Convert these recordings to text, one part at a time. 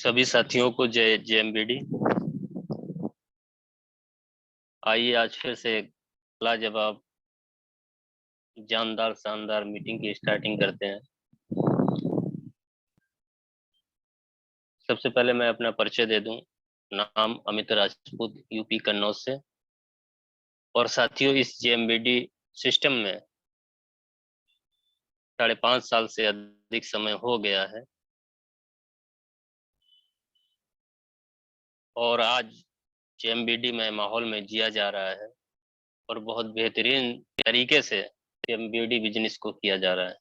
सभी साथियों को जय जेएमबीडी। आइए आज फिर से लाजवाब जानदार शानदार मीटिंग की स्टार्टिंग करते हैं। सबसे पहले मैं अपना परिचय दे दूं। नाम अमित राजपूत, यूपी कन्नौज से। और साथियों, इस जेएमबीडी सिस्टम में 5.5 साल से अधिक समय हो गया है और आज जेएमबीडी में माहौल में जिया जा रहा है और बहुत बेहतरीन तरीके से जेएमबीडी बिजनेस को किया जा रहा है।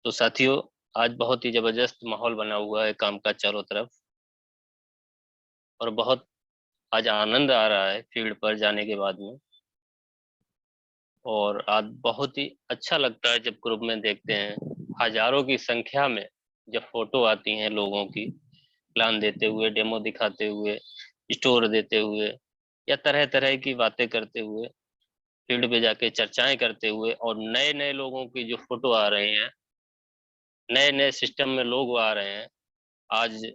तो साथियों, आज बहुत ही जबरदस्त माहौल बना हुआ है काम का चारों तरफ और बहुत आज आनंद आ रहा है फील्ड पर जाने के बाद में। और आज बहुत ही अच्छा लगता है जब ग्रुप में देखते हैं हजारों की संख्या में जब फोटो आती हैं लोगों की, प्लान देते हुए, डेमो दिखाते हुए, स्टोर देते हुए या तरह तरह की बातें करते हुए, फील्ड पे जाके चर्चाएं करते हुए, और नए नए लोगों की जो फोटो आ रहे हैं, नए नए सिस्टम में लोग आ रहे हैं। आज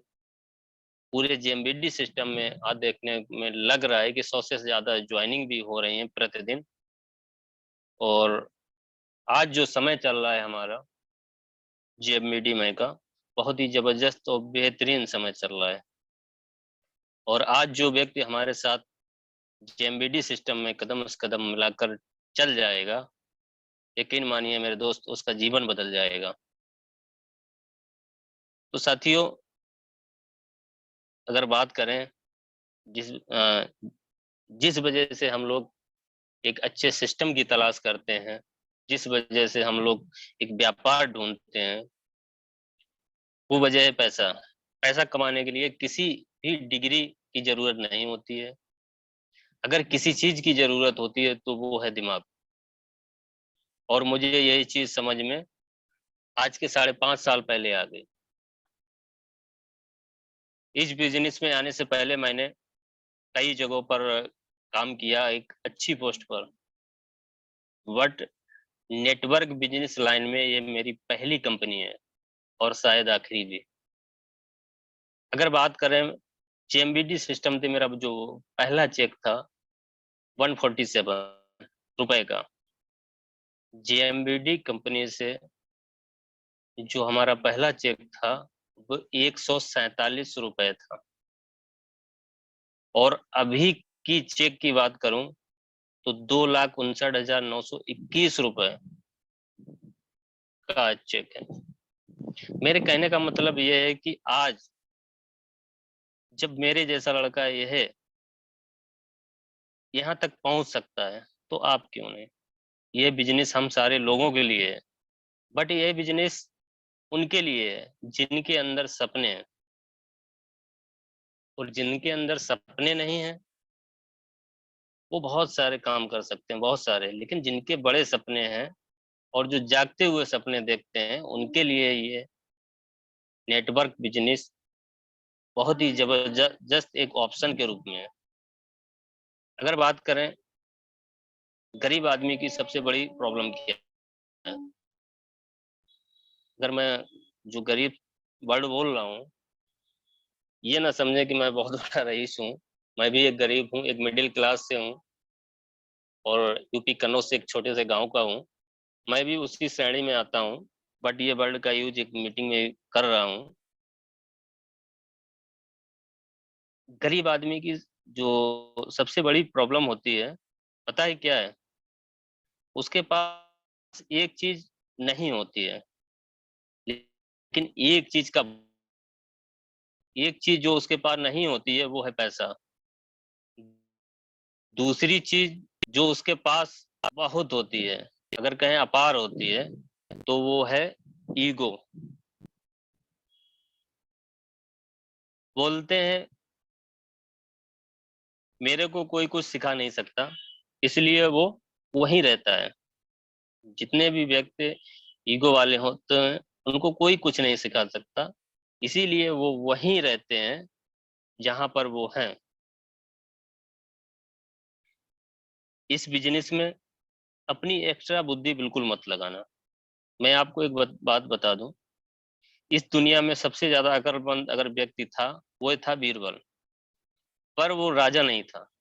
पूरे जेएमबीडी सिस्टम में आज देखने में लग रहा है कि 100 से ज्यादा ज्वाइनिंग भी हो रही है प्रतिदिन। और आज जो समय चल रहा है हमारा जेएमबीडी में का, बहुत ही जबरदस्त और बेहतरीन समय चल रहा है। और आज जो व्यक्ति हमारे साथ जेएमबीडी सिस्टम में कदम से कदम मिलाकर चल जाएगा, यकीन मानिए मेरे दोस्त, उसका जीवन बदल जाएगा। तो साथियों, अगर बात करें जिस जिस वजह से हम लोग एक अच्छे सिस्टम की तलाश करते हैं, जिस वजह से हम लोग एक व्यापार ढूंढते हैं, वो वजह है पैसा। पैसा कमाने के लिए किसी भी डिग्री की जरूरत नहीं होती है। अगर किसी चीज की जरूरत होती है तो वो है दिमाग। और मुझे यही चीज समझ में आज के 5.5 साल पहले आ गई। इस बिजनेस में आने से पहले मैंने कई जगहों पर काम किया, एक अच्छी पोस्ट पर। बट नेटवर्क बिजनेस लाइन में ये मेरी पहली कंपनी है और शायद आखिरी भी। अगर बात करें, जेएमबीडी सिस्टम से मेरा जो पहला चेक था 147 रुपए का, जेएमबीडी कंपनी से जो हमारा पहला चेक था वो 147 रुपए था। और अभी की चेक की बात करूं तो 2,59,921 रुपए का चेक है। मेरे कहने का मतलब यह है कि आज जब मेरे जैसा लड़का यह यहाँ तक पहुंच सकता है तो आप क्यों नहीं। ये बिजनेस हम सारे लोगों के लिए है, बट ये बिजनेस उनके लिए है जिनके अंदर सपने हैं। और जिनके अंदर सपने नहीं हैं वो बहुत सारे काम कर सकते हैं, बहुत सारे, लेकिन जिनके बड़े सपने हैं और जो जागते हुए सपने देखते हैं, उनके लिए ये नेटवर्क बिजनेस बहुत ही जबरदस्त एक ऑप्शन के रूप में है। अगर बात करें गरीब आदमी की सबसे बड़ी प्रॉब्लम क्या है, अगर मैं जो गरीब वर्ड बोल रहा हूँ, ये ना समझे कि मैं बहुत बड़ा रईस हूँ। मैं भी एक गरीब हूँ, एक मिडिल क्लास से हूँ और यूपी कन्नौज से एक छोटे से गांव का हूँ। मैं भी उसी श्रेणी में आता हूँ। बट ये वर्ड का यूज एक मीटिंग में कर रहा हूँ। गरीब आदमी की जो सबसे बड़ी प्रॉब्लम होती है, पता है क्या है? उसके पास एक चीज नहीं होती है, लेकिन एक चीज जो उसके पास नहीं होती है वो है पैसा। दूसरी चीज जो उसके पास बहुत होती है, अगर कहें अपार होती है, तो वो है ईगो। बोलते हैं मेरे को कोई कुछ सिखा नहीं सकता, इसलिए वो वहीं रहता है। जितने भी व्यक्ति ईगो वाले होते हैं उनको कोई कुछ नहीं सिखा सकता, इसीलिए वो वहीं रहते हैं जहां पर वो हैं। इस बिजनेस में अपनी एक्स्ट्रा बुद्धि बिल्कुल मत लगाना। मैं आपको एक बात बता दूं, इस दुनिया में सबसे ज्यादा अकलमंद अगर व्यक्ति था, वो था बीरबल। पर वो राजा नहीं था।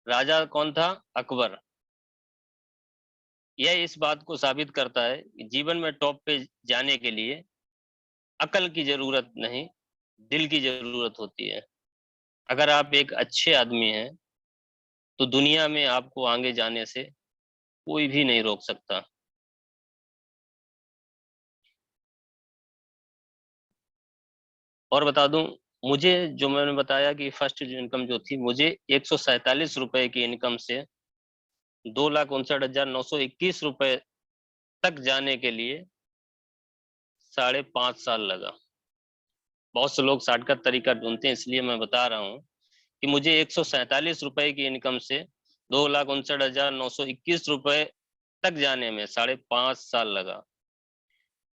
राजा कौन था? अकबर। यह इस बात को साबित करता है कि जीवन में टॉप पे जाने के लिए अकल की जरूरत नहीं, दिल की जरूरत होती है। अगर आप एक अच्छे आदमी हैं तो दुनिया में आपको आगे जाने से कोई भी नहीं रोक सकता। और बता दूं, मुझे जो मैंने बताया कि फर्स्ट इनकम जो थी, मुझे 147 रुपए की इनकम से 2,59,921 रुपए तक जाने के लिए 5.5 साल लगा। बहुत से लोग शॉर्टकट तरीका ढूंढते हैं, इसलिए मैं बता रहा हूँ कि मुझे 147 रुपए की इनकम से 2,59,921 रुपए तक जाने में 5.5 साल लगा।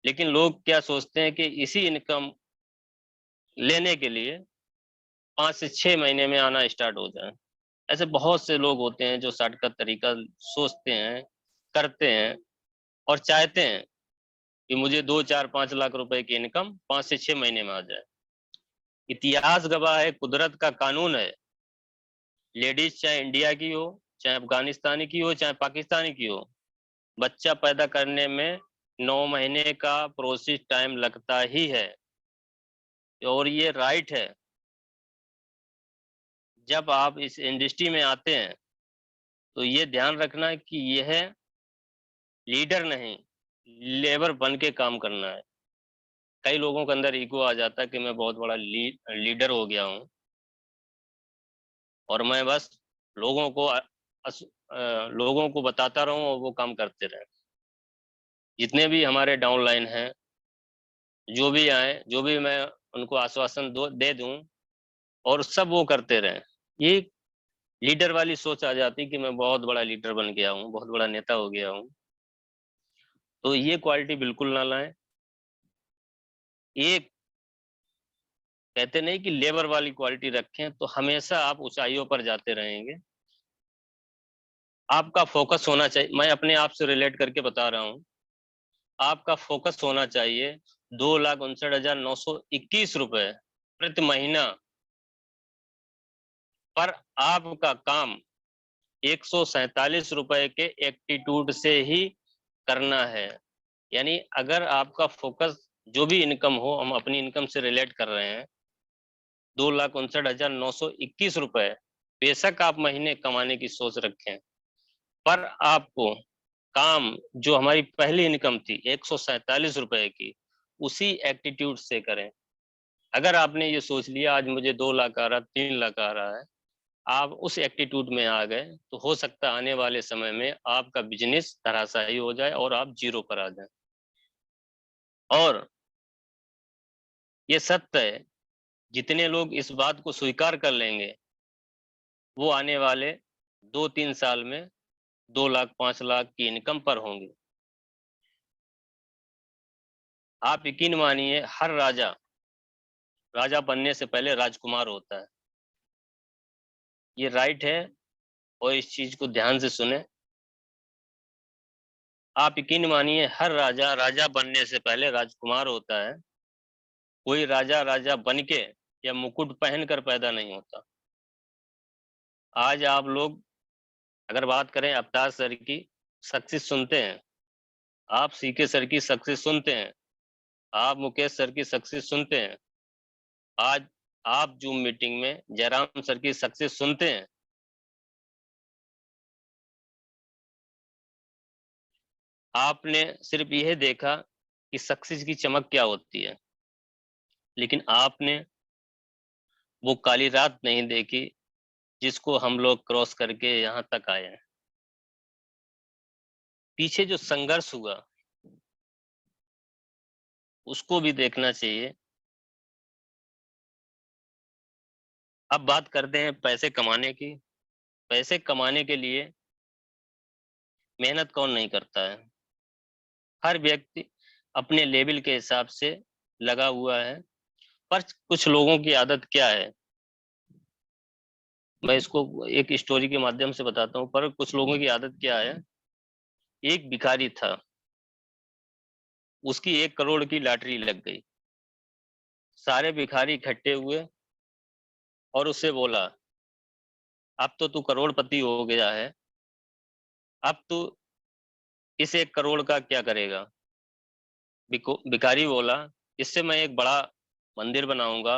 लेकिन लोग क्या सोचते हैं कि इसी इनकम लेने के लिए 5 से 6 महीने में आना स्टार्ट हो जाए। ऐसे बहुत से लोग होते हैं जो शॉर्टकट तरीका सोचते हैं, करते हैं और चाहते हैं कि मुझे 2, 4, 5 लाख रुपए की इनकम 5 से 6 महीने में आ जाए। इतिहास गवाह है, कुदरत का कानून है, लेडीज चाहे इंडिया की हो, चाहे अफगानिस्तानी की हो, चाहे पाकिस्तानी की हो, बच्चा पैदा करने में 9 महीने का प्रोसेस टाइम लगता ही है। और ये राइट है। जब आप इस इंडस्ट्री में आते हैं तो ये ध्यान रखना है कि यह लीडर नहीं, लेबर बन के काम करना है। कई लोगों के अंदर ईगो आ जाता है कि मैं बहुत बड़ा लीडर हो गया हूँ और मैं बस लोगों को लोगों को बताता रहूं और वो काम करते रहें। जितने भी हमारे डाउनलाइन हैं, जो भी आए, जो भी मैं उनको आश्वासन दे दूं और सब वो करते रहें, ये लीडर वाली सोच आ जाती कि मैं बहुत बड़ा लीडर बन गया हूँ, बहुत बड़ा नेता हो गया हूँ। तो ये क्वालिटी बिल्कुल ना लाएं। एक कहते नहीं कि लेबर वाली क्वालिटी रखें तो हमेशा आप ऊंचाइयों पर जाते रहेंगे। आपका फोकस होना चाहिए, मैं अपने आप से रिलेट करके बता रहा हूँ, आपका फोकस होना चाहिए 2,59,921 रुपए प्रति महीना। पर आपका काम 147 रुपए के एप्टीट्यूड से ही करना है। यानी अगर आपका फोकस, जो भी इनकम हो, हम अपनी इनकम से रिलेट कर रहे हैं, 2,59,921 रुपए बेशक आप महीने कमाने की सोच रखें, पर आपको काम जो हमारी पहली इनकम थी 147 रुपए की, उसी एटीट्यूड से करें। अगर आपने ये सोच लिया आज मुझे 2 लाख आ रहा, 3 लाख आ रहा है, आप उस एटीट्यूड में आ गए, तो हो सकता है आने वाले समय में आपका बिजनेस धराशायी हो जाए और आप जीरो पर आ जाए। और ये सत्य है, जितने लोग इस बात को स्वीकार कर लेंगे वो आने वाले 2-3 साल में 2 लाख 5 लाख की इनकम पर होंगे। आप यकीन मानिए, हर राजा राजा बनने से पहले राजकुमार होता है। ये राइट है और इस चीज को ध्यान से सुने। आप यकीन मानिए, हर राजा राजा बनने से पहले राजकुमार होता है। कोई राजा राजा बन के या मुकुट पहन कर पैदा नहीं होता। आज आप लोग अगर बात करें अवतार सर की सक्सेस सुनते हैं, आप सीके सर की सक्सेस सुनते हैं, आप मुकेश सर की सक्सेस सुनते हैं, आज आप जूम मीटिंग में जयराम सर की सक्सेस सुनते हैं। आपने सिर्फ यह देखा कि सक्सेस की चमक क्या होती है, लेकिन आपने वो काली रात नहीं देखी जिसको हम लोग क्रॉस करके यहाँ तक आए हैं। पीछे जो संघर्ष हुआ उसको भी देखना चाहिए। अब बात करते हैं पैसे कमाने की। पैसे कमाने के लिए मेहनत कौन नहीं करता है? हर व्यक्ति अपने लेवल के हिसाब से लगा हुआ है। पर कुछ लोगों की आदत क्या है, मैं इसको एक स्टोरी के माध्यम से बताता हूँ। पर कुछ लोगों की आदत क्या है, एक भिखारी था, उसकी 1 करोड़ की लॉटरी लग गई। सारे भिखारी इकट्ठे हुए और उससे बोला, अब तो तू करोड़पति हो गया है, अब तू इस 1 करोड़ का क्या करेगा? भिखारी बोला, इससे मैं एक बड़ा मंदिर बनाऊंगा।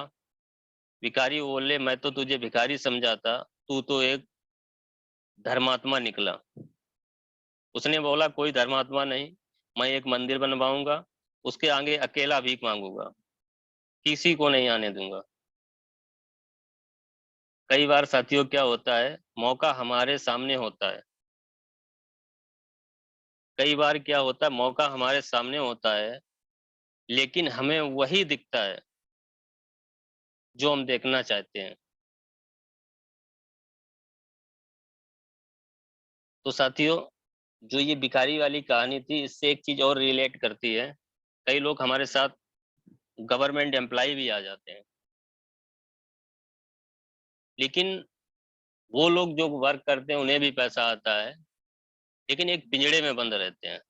भिखारी बोले, मैं तो तुझे भिखारी समझा था, तू तो एक धर्मात्मा निकला। उसने बोला, कोई धर्मात्मा नहीं, मैं एक मंदिर बनवाऊंगा, उसके आगे अकेला भीख मांगूंगा, किसी को नहीं आने दूंगा। कई बार साथियों क्या होता है, मौका हमारे सामने होता है। कई बार क्या होता है, मौका हमारे सामने होता है, लेकिन हमें वही दिखता है जो हम देखना चाहते हैं। तो साथियों, जो ये भिखारी वाली कहानी थी, इससे एक चीज और रिलेट करती है। कई लोग हमारे साथ गवर्नमेंट एम्प्लॉय भी आ जाते हैं, लेकिन वो लोग जो वर्क करते हैं उन्हें भी पैसा आता है, लेकिन एक पिंजड़े में बंद रहते हैं।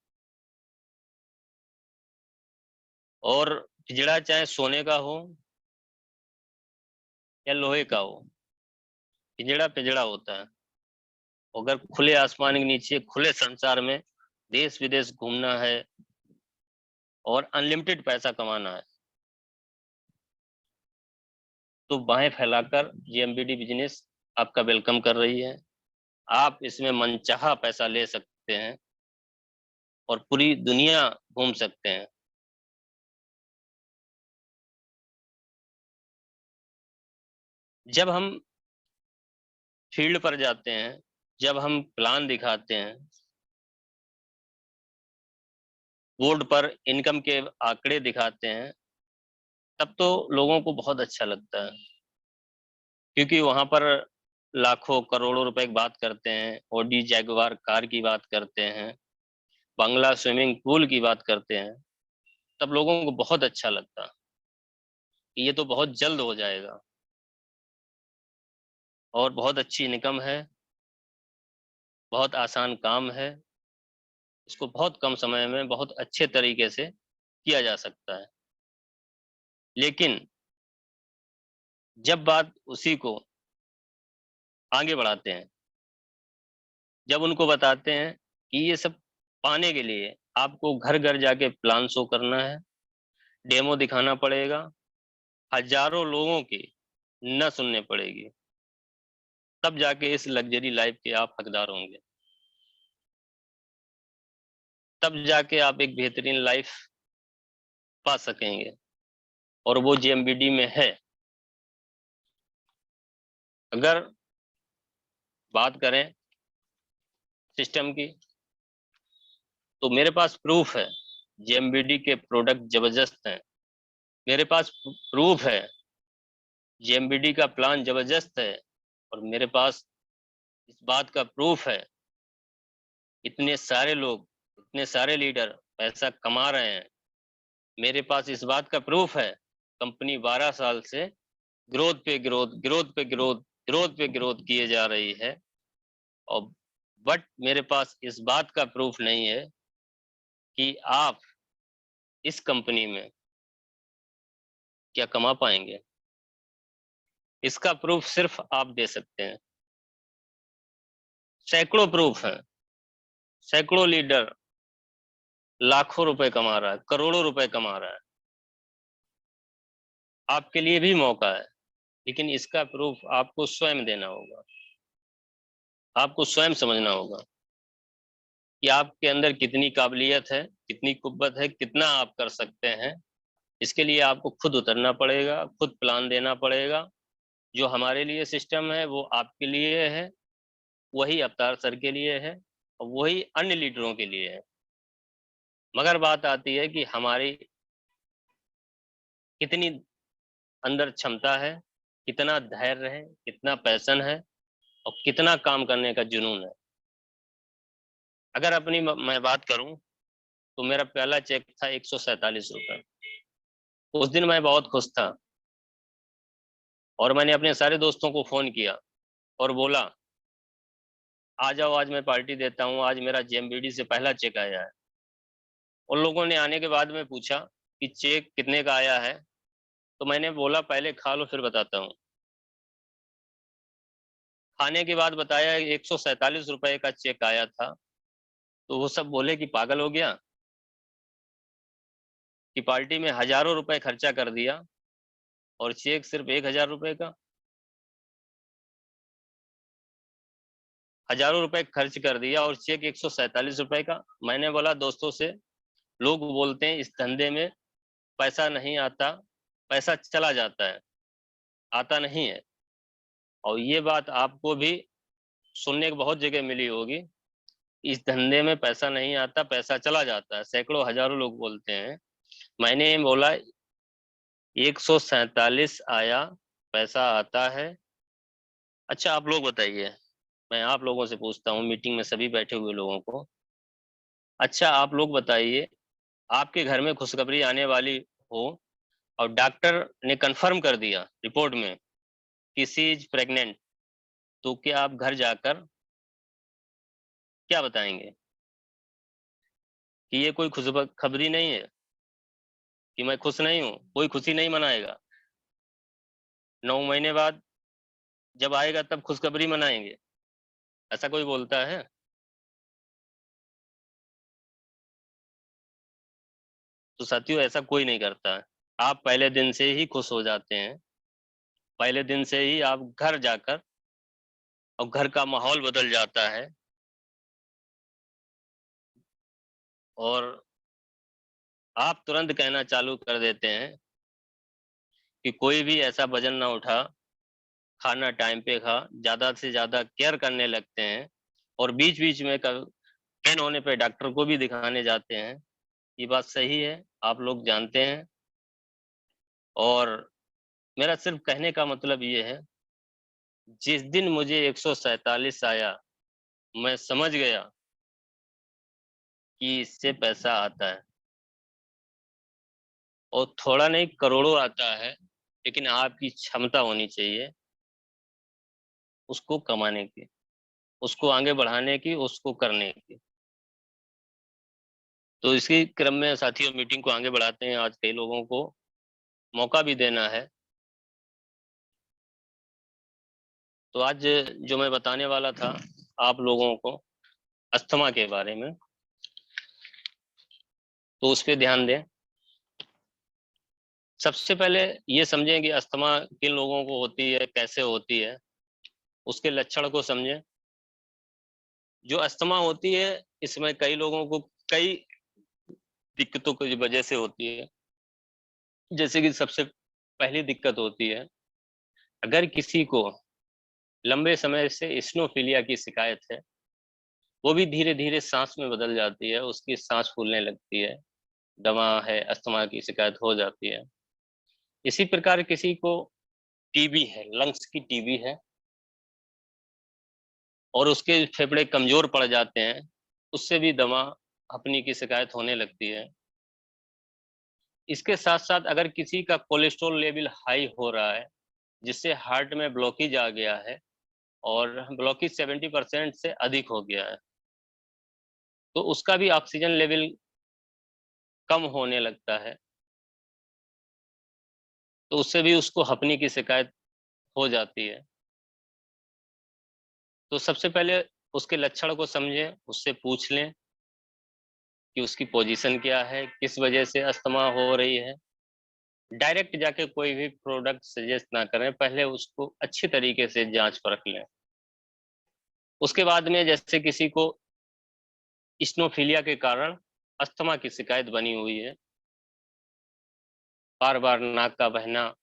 और पिंजड़ा चाहे सोने का हो या लोहे का हो, पिंजड़ा पिंजड़ा होता है। अगर खुले आसमान के नीचे खुले संसार में देश विदेश घूमना है और अनलिमिटेड पैसा कमाना है, तो बाहें फैलाकर जेएमबीडी बिजनेस आपका वेलकम कर रही है। आप इसमें मनचाहा पैसा ले सकते हैं और पूरी दुनिया घूम सकते हैं। जब हम फील्ड पर जाते हैं, जब हम प्लान दिखाते हैं, बोर्ड पर इनकम के आंकड़े दिखाते हैं, तब तो लोगों को बहुत अच्छा लगता है, क्योंकि वहां पर लाखों करोड़ों रुपए की बात करते हैं, ऑडी जैगवार कार की बात करते हैं, बंगला स्विमिंग पूल की बात करते हैं, तब लोगों को बहुत अच्छा लगता है कि ये तो बहुत जल्द हो जाएगा और बहुत अच्छी इनकम है, बहुत आसान काम है, इसको बहुत कम समय में बहुत अच्छे तरीके से किया जा सकता है। लेकिन जब बात उसी को आगे बढ़ाते हैं, जब उनको बताते हैं कि ये सब पाने के लिए आपको घर घर जाके प्लान शो करना है, डेमो दिखाना पड़ेगा, हजारों लोगों की न सुनने पड़ेगी, तब जाके इस लग्जरी लाइफ के आप हकदार होंगे, तब जाके आप एक बेहतरीन लाइफ पा सकेंगे। और वो जेएमबीडी में है। अगर बात करें सिस्टम की, तो मेरे पास प्रूफ है, जेएमबीडी के प्रोडक्ट जबरदस्त हैं। मेरे पास प्रूफ है, जेएमबीडी का प्लान जबरदस्त है। और मेरे पास इस बात का प्रूफ है, इतने सारे लोग, इतने सारे लीडर पैसा कमा रहे हैं। मेरे पास इस बात का प्रूफ है, कंपनी 12 साल से ग्रोथ पे ग्रोथ, ग्रोथ पे ग्रोथ, ग्रोथ पे ग्रोथ किए जा रही है। और बट मेरे पास इस बात का प्रूफ नहीं है कि आप इस कंपनी में क्या कमा पाएंगे। इसका प्रूफ सिर्फ आप दे सकते हैं। सैकड़ों प्रूफ हैं, सैकड़ों लीडर लाखों रुपए कमा रहा है, करोड़ों रुपए कमा रहा है। आपके लिए भी मौका है, लेकिन इसका प्रूफ आपको स्वयं देना होगा। आपको स्वयं समझना होगा कि आपके अंदर कितनी काबिलियत है, कितनी कुव्वत है, कितना आप कर सकते हैं। इसके लिए आपको खुद उतरना पड़ेगा, खुद प्लान देना पड़ेगा। जो हमारे लिए सिस्टम है वो आपके लिए है, वही अवतार सर के लिए है, और वही अन्य लीडरों के लिए है। मगर बात आती है कि हमारी कितनी अंदर क्षमता है, कितना धैर्य है, कितना पैशन है, और कितना काम करने का जुनून है। अगर अपनी मैं बात करूं, तो मेरा पहला चेक था 147 रुपए। उस दिन मैं बहुत खुश था, और मैंने अपने सारे दोस्तों को फोन किया और बोला, आ जाओ, आज मैं पार्टी देता हूँ, आज मेरा जेएमबीडी से पहला चेक आया है। उन लोगों ने आने के बाद में पूछा कि चेक कितने का आया है, तो मैंने बोला पहले खा लो फिर बताता हूँ। खाने के बाद बताया 147 रुपए का चेक आया था। तो वो सब बोले कि पागल हो गया, कि पार्टी में हजारों रुपए खर्चा कर दिया और चेक सिर्फ 1,000 रुपए का। हजारों रुपए खर्च कर दिया और चेक 147 रुपए का। मैंने बोला दोस्तों से, लोग बोलते हैं इस धंधे में पैसा नहीं आता, पैसा चला जाता है, आता नहीं है। और ये बात आपको भी सुनने को बहुत जगह मिली होगी, इस धंधे में पैसा नहीं आता, पैसा चला जाता है, सैकड़ों हजारों लोग बोलते हैं। मैंने बोला 147 आया, पैसा आता है। अच्छा आप लोग बताइए, मैं आप लोगों से पूछता हूँ, मीटिंग में सभी बैठे हुए लोगों को, अच्छा आप लोग बताइए, आपके घर में खुशखबरी आने वाली हो और डॉक्टर ने कंफर्म कर दिया रिपोर्ट में कि शी इज प्रेग्नेंट, तो क्या आप घर जाकर क्या बताएंगे? कि ये कोई खुशखबरी नहीं है, कि मैं खुश नहीं हूँ, कोई खुशी नहीं मनाएगा। 9 महीने बाद जब आएगा तब खुशखबरी मनाएंगे, ऐसा कोई बोलता है? तो साथियों ऐसा कोई नहीं करता है। आप पहले दिन से ही खुश हो जाते हैं, पहले दिन से ही आप घर जाकर, और घर का माहौल बदल जाता है। और आप तुरंत कहना चालू कर देते हैं कि कोई भी ऐसा वजन ना उठा, खाना टाइम पे खा, ज्यादा से ज्यादा केयर करने लगते हैं। और बीच बीच में पेन होने पे डॉक्टर को भी दिखाने जाते हैं। ये बात सही है, आप लोग जानते हैं। और मेरा सिर्फ कहने का मतलब ये है, जिस दिन मुझे 147 आया, मैं समझ गया कि इससे पैसा आता है। और थोड़ा नहीं, करोड़ों आता है। लेकिन आपकी क्षमता होनी चाहिए उसको कमाने की, उसको आगे बढ़ाने की, उसको करने की। तो इसी क्रम में साथियों मीटिंग को आगे बढ़ाते हैं। आज कई लोगों को मौका भी देना है। तो आज जो मैं बताने वाला था आप लोगों को अस्थमा के बारे में, तो उस पर ध्यान दें। सबसे पहले ये समझें कि अस्थमा किन लोगों को होती है, कैसे होती है, उसके लक्षण को समझें। जो अस्थमा होती है, इसमें कई लोगों को कई दिक्कतों की वजह से होती है। जैसे कि सबसे पहली दिक्कत होती है, अगर किसी को लंबे समय से इस्नोफिलिया की शिकायत है, वो भी धीरे धीरे सांस में बदल जाती है, उसकी सांस फूलने लगती है, दमा है, अस्थमा की शिकायत हो जाती है। इसी प्रकार किसी को टीबी है, लंग्स की टीबी है, और उसके फेफड़े कमजोर पड़ जाते हैं, उससे भी दमा, हपनी की शिकायत होने लगती है। इसके साथ साथ अगर किसी का कोलेस्ट्रॉल लेवल हाई हो रहा है, जिससे हार्ट में ब्लॉकेज आ गया है, और ब्लॉकेज 70% से अधिक हो गया है, तो उसका भी ऑक्सीजन लेवल कम होने लगता है, तो उससे भी उसको हपनी की शिकायत हो जाती है। तो सबसे पहले उसके लक्षण को समझें, उससे पूछ लें कि उसकी पोजीशन क्या है, किस वजह से अस्थमा हो रही है। डायरेक्ट जाके कोई भी प्रोडक्ट सजेस्ट ना करें, पहले उसको अच्छी तरीके से जांच परख लें। उसके बाद में जैसे किसी को इस्नोफिलिया के कारण अस्थमा की शिकायत बनी हुई है, बार बार नाक का बहना,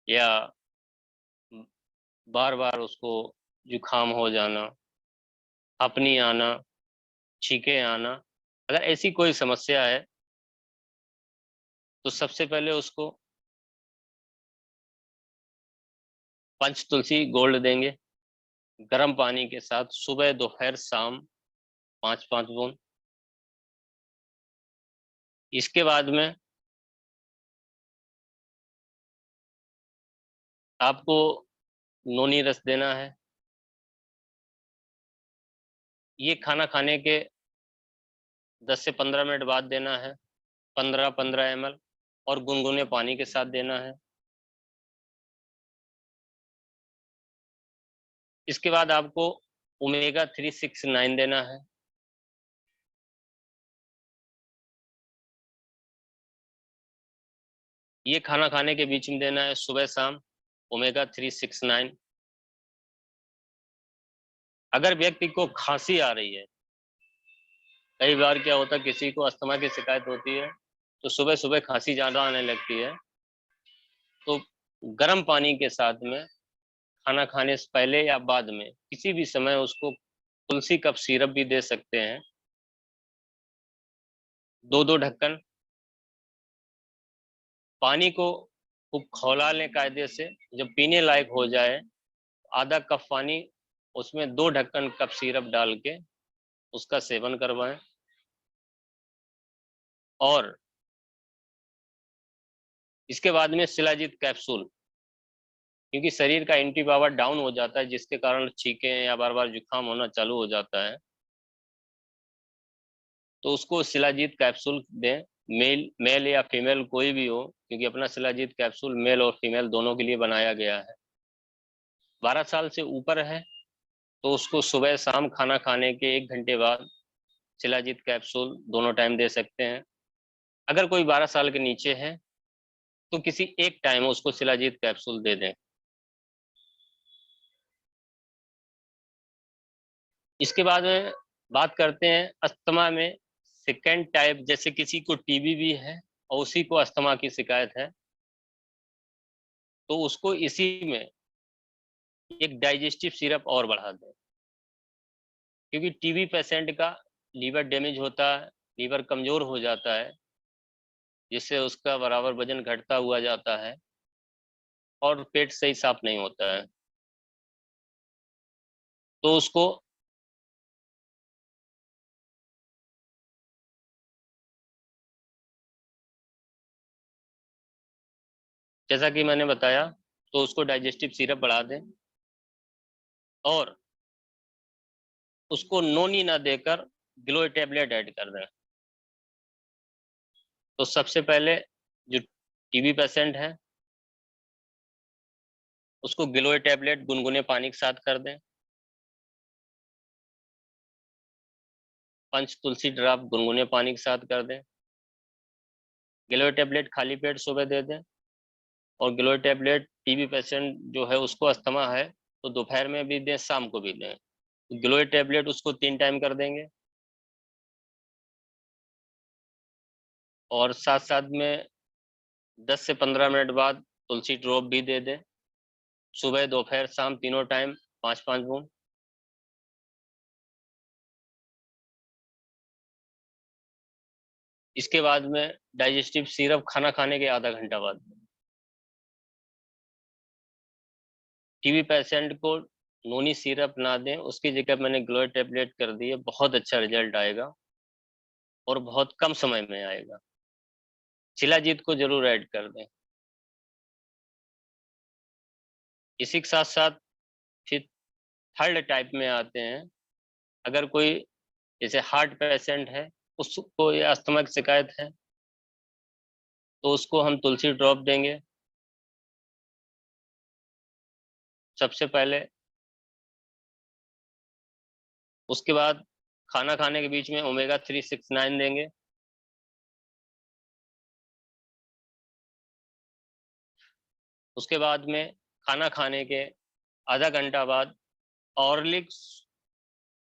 या बार बार उसको जुकाम हो जाना, हपनी आना, छींके आना, अगर ऐसी कोई समस्या है, तो सबसे पहले उसको पंचतुलसी गोल्ड देंगे, गर्म पानी के साथ सुबह दोपहर शाम 5-5 बूंद। इसके बाद में आपको नोनी रस देना है। ये खाना खाने के 10 से 15 मिनट बाद देना है, 15-15 ml, और गुनगुने पानी के साथ देना है। इसके बाद आपको ओमेगा 369 देना है। ये खाना खाने के बीच में देना है, सुबह शाम ओमेगा 369। अगर व्यक्ति को खांसी आ रही है, कई बार क्या होता है किसी को अस्थमा की शिकायत होती है, तो सुबह सुबह खांसी ज्यादा आने लगती है, तो गर्म पानी के साथ में खाना खाने से पहले या बाद में किसी भी समय उसको तुलसी कप सिरप भी दे सकते हैं, 2-2 ढक्कन। पानी को खूब खौला लें कायदे से, जब पीने लायक हो जाए आधा कप पानी, उसमें 2 ढक्कन कप सिरप डाल के उसका सेवन करवाएं। और इसके बाद में शिलाजीत कैप्सूल, क्योंकि शरीर का एंटी पावर डाउन हो जाता है जिसके कारण छींकें या बार बार जुकाम होना चालू हो जाता है, तो उसको शिलाजीत कैप्सूल दें। मेल मेल या फीमेल कोई भी हो, क्योंकि अपना शिलाजीत कैप्सूल मेल और फीमेल दोनों के लिए बनाया गया है। 12 साल से ऊपर है तो उसको सुबह शाम खाना खाने के 1 घंटे बाद शिलाजीत कैप्सूल दोनों टाइम दे सकते हैं। अगर कोई 12 साल के नीचे है तो किसी एक टाइम उसको शिलाजीत कैप्सूल दे दें। इसके बाद में बात करते हैं अस्थमा में सेकेंड टाइप, जैसे किसी को टीबी भी है और उसी को अस्थमा की शिकायत है, तो उसको इसी में एक डाइजेस्टिव सिरप और बढ़ा दें। क्योंकि टीबी पेशेंट का लीवर डैमेज होता है, लीवर कमजोर हो जाता है, जिससे उसका बराबर वजन घटता हुआ जाता है और पेट सही साफ नहीं होता है, तो उसको जैसा कि मैंने बताया, तो उसको डाइजेस्टिव सिरप बढ़ा दें और उसको नोनी ना देकर ग्लो टेबलेट ऐड कर दें। तो सबसे पहले जो टीबी पेशेंट है उसको गिलोय टैबलेट गुनगुने पानी के साथ कर दें, 5 तुलसी ड्राप गुनगुने पानी के साथ कर दें। गिलोय टैबलेट खाली पेट सुबह दे दें, और गिलोय टैबलेट टीबी पेशेंट जो है उसको अस्थमा है तो दोपहर में भी दें, शाम को भी दें। गिलोय टैबलेट उसको 3 टाइम कर देंगे, और साथ साथ में 10 से 15 मिनट बाद तुलसी ड्रॉप भी दे दें, सुबह दोपहर शाम तीनों टाइम 5-5 बूंद। इसके बाद में डाइजेस्टिव सिरप खाना खाने के आधा घंटा बाद। टीबी पेशेंट को नोनी सिरप ना दें, उसकी जगह मैंने ग्लोय टेबलेट कर दी है, बहुत अच्छा रिजल्ट आएगा और बहुत कम समय में आएगा। शिलाजीत को जरूर ऐड कर दें। इसी के साथ साथ फिर थर्ड टाइप में आते हैं। अगर कोई जैसे हार्ट पेशेंट है, उसको ये अस्थमा की शिकायत है, तो उसको हम तुलसी ड्रॉप देंगे। सबसे पहले उसके बाद खाना खाने के बीच में ओमेगा 369 देंगे। उसके बाद में खाना खाने के आधा घंटा बाद ऑर्लिक्स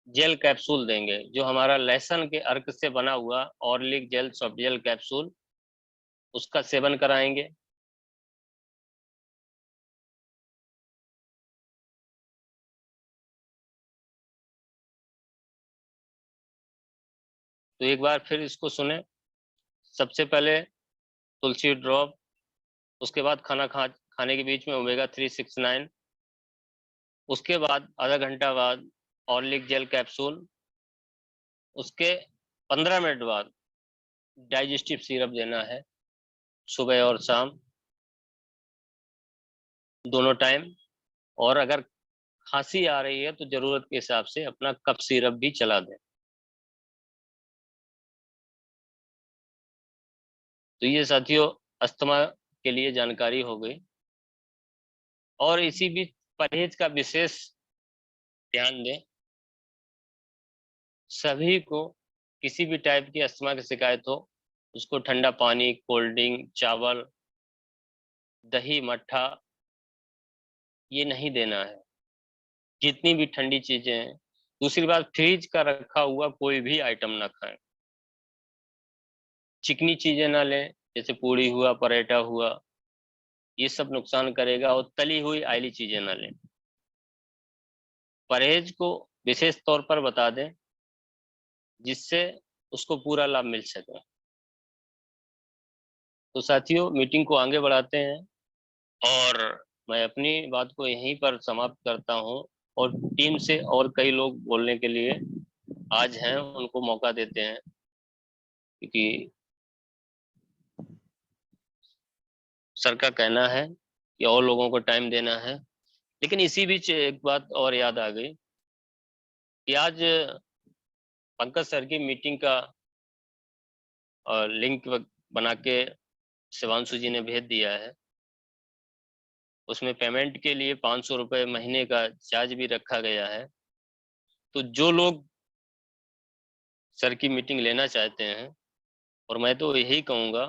जेल कैप्सूल देंगे, जो हमारा लहसुन के अर्क से बना हुआ ऑर्लिक जेल सॉफ्ट जेल कैप्सूल, उसका सेवन कराएंगे। तो एक बार फिर इसको सुने। सबसे पहले तुलसी ड्रॉप, उसके बाद खाने के बीच में ओमेगा 369, उसके बाद आधा घंटा बाद ऑर्लिक जेल कैप्सूल, उसके 15 मिनट बाद डाइजेस्टिव सिरप देना है, सुबह और शाम दोनों टाइम। और अगर खांसी आ रही है तो जरूरत के हिसाब से अपना कफ सिरप भी चला दें। तो ये साथियों अस्थमा के लिए जानकारी हो गई। और इसी बीच परहेज का विशेष ध्यान दें। सभी को किसी भी टाइप की अस्थमा की शिकायत हो, उसको ठंडा पानी, कोल्ड ड्रिंक, चावल, दही, मट्ठा ये नहीं देना है, जितनी भी ठंडी चीजें हैं। दूसरी बात, फ्रिज का रखा हुआ कोई भी आइटम ना खाएं। चिकनी चीजें ना लें, जैसे पूड़ी हुआ, पराठा हुआ, ये सब नुकसान करेगा। और तली हुई आयली चीजें ना लें। परहेज को विशेष तौर पर बता दें, जिससे उसको पूरा लाभ मिल सके। तो साथियों मीटिंग को आगे बढ़ाते हैं, और मैं अपनी बात को यहीं पर समाप्त करता हूं। और टीम से और कई लोग बोलने के लिए आज हैं, उनको मौका देते हैं, क्योंकि सर का कहना है कि और लोगों को टाइम देना है। लेकिन इसी बीच एक बात और याद आ गई कि आज पंकज सर की मीटिंग का लिंक बना के शिवांशु जी ने भेज दिया है। उसमें पेमेंट के लिए 500 रुपये महीने का चार्ज भी रखा गया है। तो जो लोग सर की मीटिंग लेना चाहते हैं, और मैं तो यही कहूँगा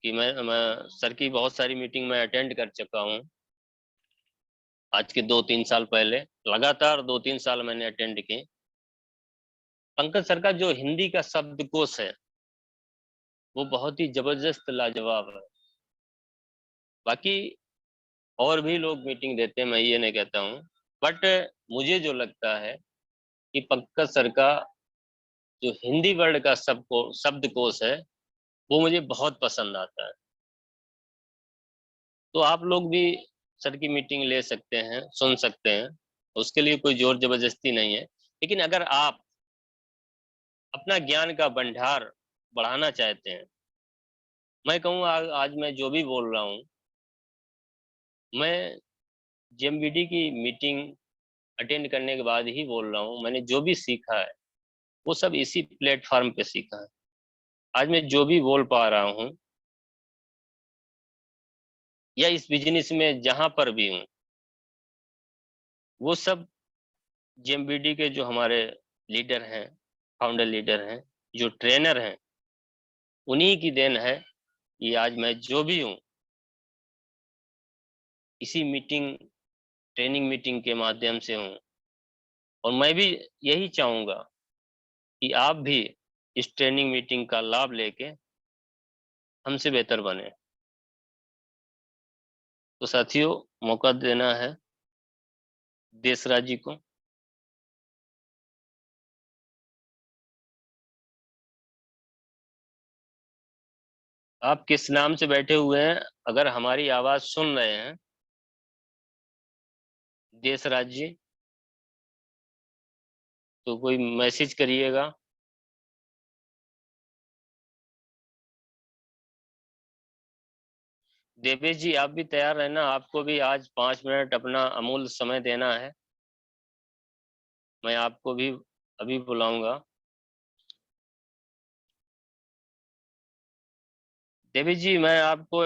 कि मैं सर की बहुत सारी मीटिंग में अटेंड कर चुका हूँ। आज के 2-3 साल पहले लगातार 2-3 साल मैंने अटेंड की। पंकज सर का जो हिंदी का शब्दकोश है वो बहुत ही जबरदस्त, लाजवाब है। बाकी और भी लोग मीटिंग देते हैं, मैं ये नहीं कहता हूँ, बट मुझे जो लगता है कि पंकज सर का जो हिंदी वर्ड का शब्दकोश है वो मुझे बहुत पसंद आता है। तो आप लोग भी सर की मीटिंग ले सकते हैं, सुन सकते हैं, उसके लिए कोई जोर जबरदस्ती नहीं है। लेकिन अगर आप अपना ज्ञान का भंडार बढ़ाना चाहते हैं, मैं कहूँ आज मैं जो भी बोल रहा हूँ, मैं जेएमबीडी की मीटिंग अटेंड करने के बाद ही बोल रहा हूँ। मैंने जो भी सीखा है वो सब इसी प्लेटफॉर्म पे सीखा है। आज मैं जो भी बोल पा रहा हूँ, या इस बिजनेस में जहां पर भी हूँ, वो सब जेएमबीडी के जो हमारे लीडर हैं, फाउंडर लीडर हैं, जो ट्रेनर हैं, उन्हीं की देन है कि आज मैं जो भी हूँ इसी मीटिंग, ट्रेनिंग मीटिंग के माध्यम से हूँ। और मैं भी यही चाहूँगा कि आप भी इस ट्रेनिंग मीटिंग का लाभ लेके हमसे बेहतर बने। तो साथियों मौका देना है देसराज जी को। आप किस नाम से बैठे हुए हैं? अगर हमारी आवाज सुन रहे हैं देसराज जी, तो कोई मैसेज करिएगा। देवेश जी आप भी तैयार रहना, आपको भी आज 5 मिनट अपना अमूल्य समय देना है। मैं आपको भी अभी बुलाऊंगा। देवेश जी मैं आपको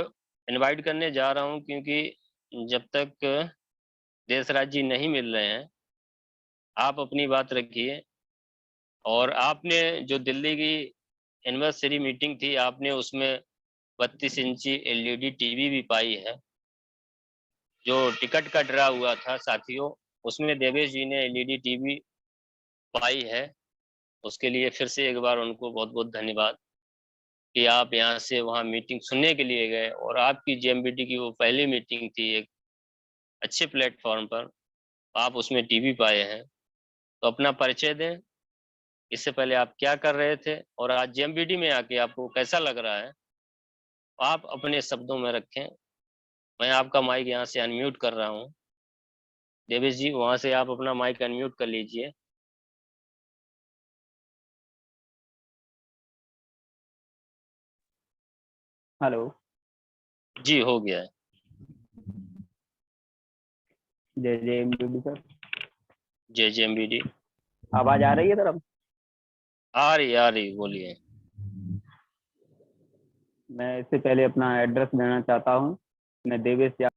इनवाइट करने जा रहा हूं, क्योंकि जब तक देसराज जी नहीं मिल रहे हैं, आप अपनी बात रखिए। और आपने जो दिल्ली की एनिवर्सरी मीटिंग थी, आपने उसमें 32 इंची एलईडी टीवी भी पाई है। जो टिकट का ड्रा हुआ था साथियों, उसमें देवेश जी ने एलईडी टीवी पाई है। उसके लिए फिर से एक बार उनको बहुत बहुत धन्यवाद कि आप यहाँ से वहाँ मीटिंग सुनने के लिए गए, और आपकी जेएमबीटी की वो पहली मीटिंग थी एक अच्छे प्लेटफॉर्म पर, आप उसमें टीवी पाए हैं। तो अपना परिचय दें, इससे पहले आप क्या कर रहे थे, और आज जेएमबीटी में आके आपको कैसा लग रहा है, आप अपने शब्दों में रखें। मैं आपका माइक यहाँ से अनम्यूट कर रहा हूँ। देवेश जी वहाँ से आप अपना माइक अनम्यूट कर लीजिए। हेलो। जी हो गया है। जय जय एमबीडी सर। जय जेएमबीटी। आवाज आ रही है सर अब? आ रही बोलिए। मैं इससे पहले अपना एड्रेस देना चाहता हूँ। मैं देवेश यादव।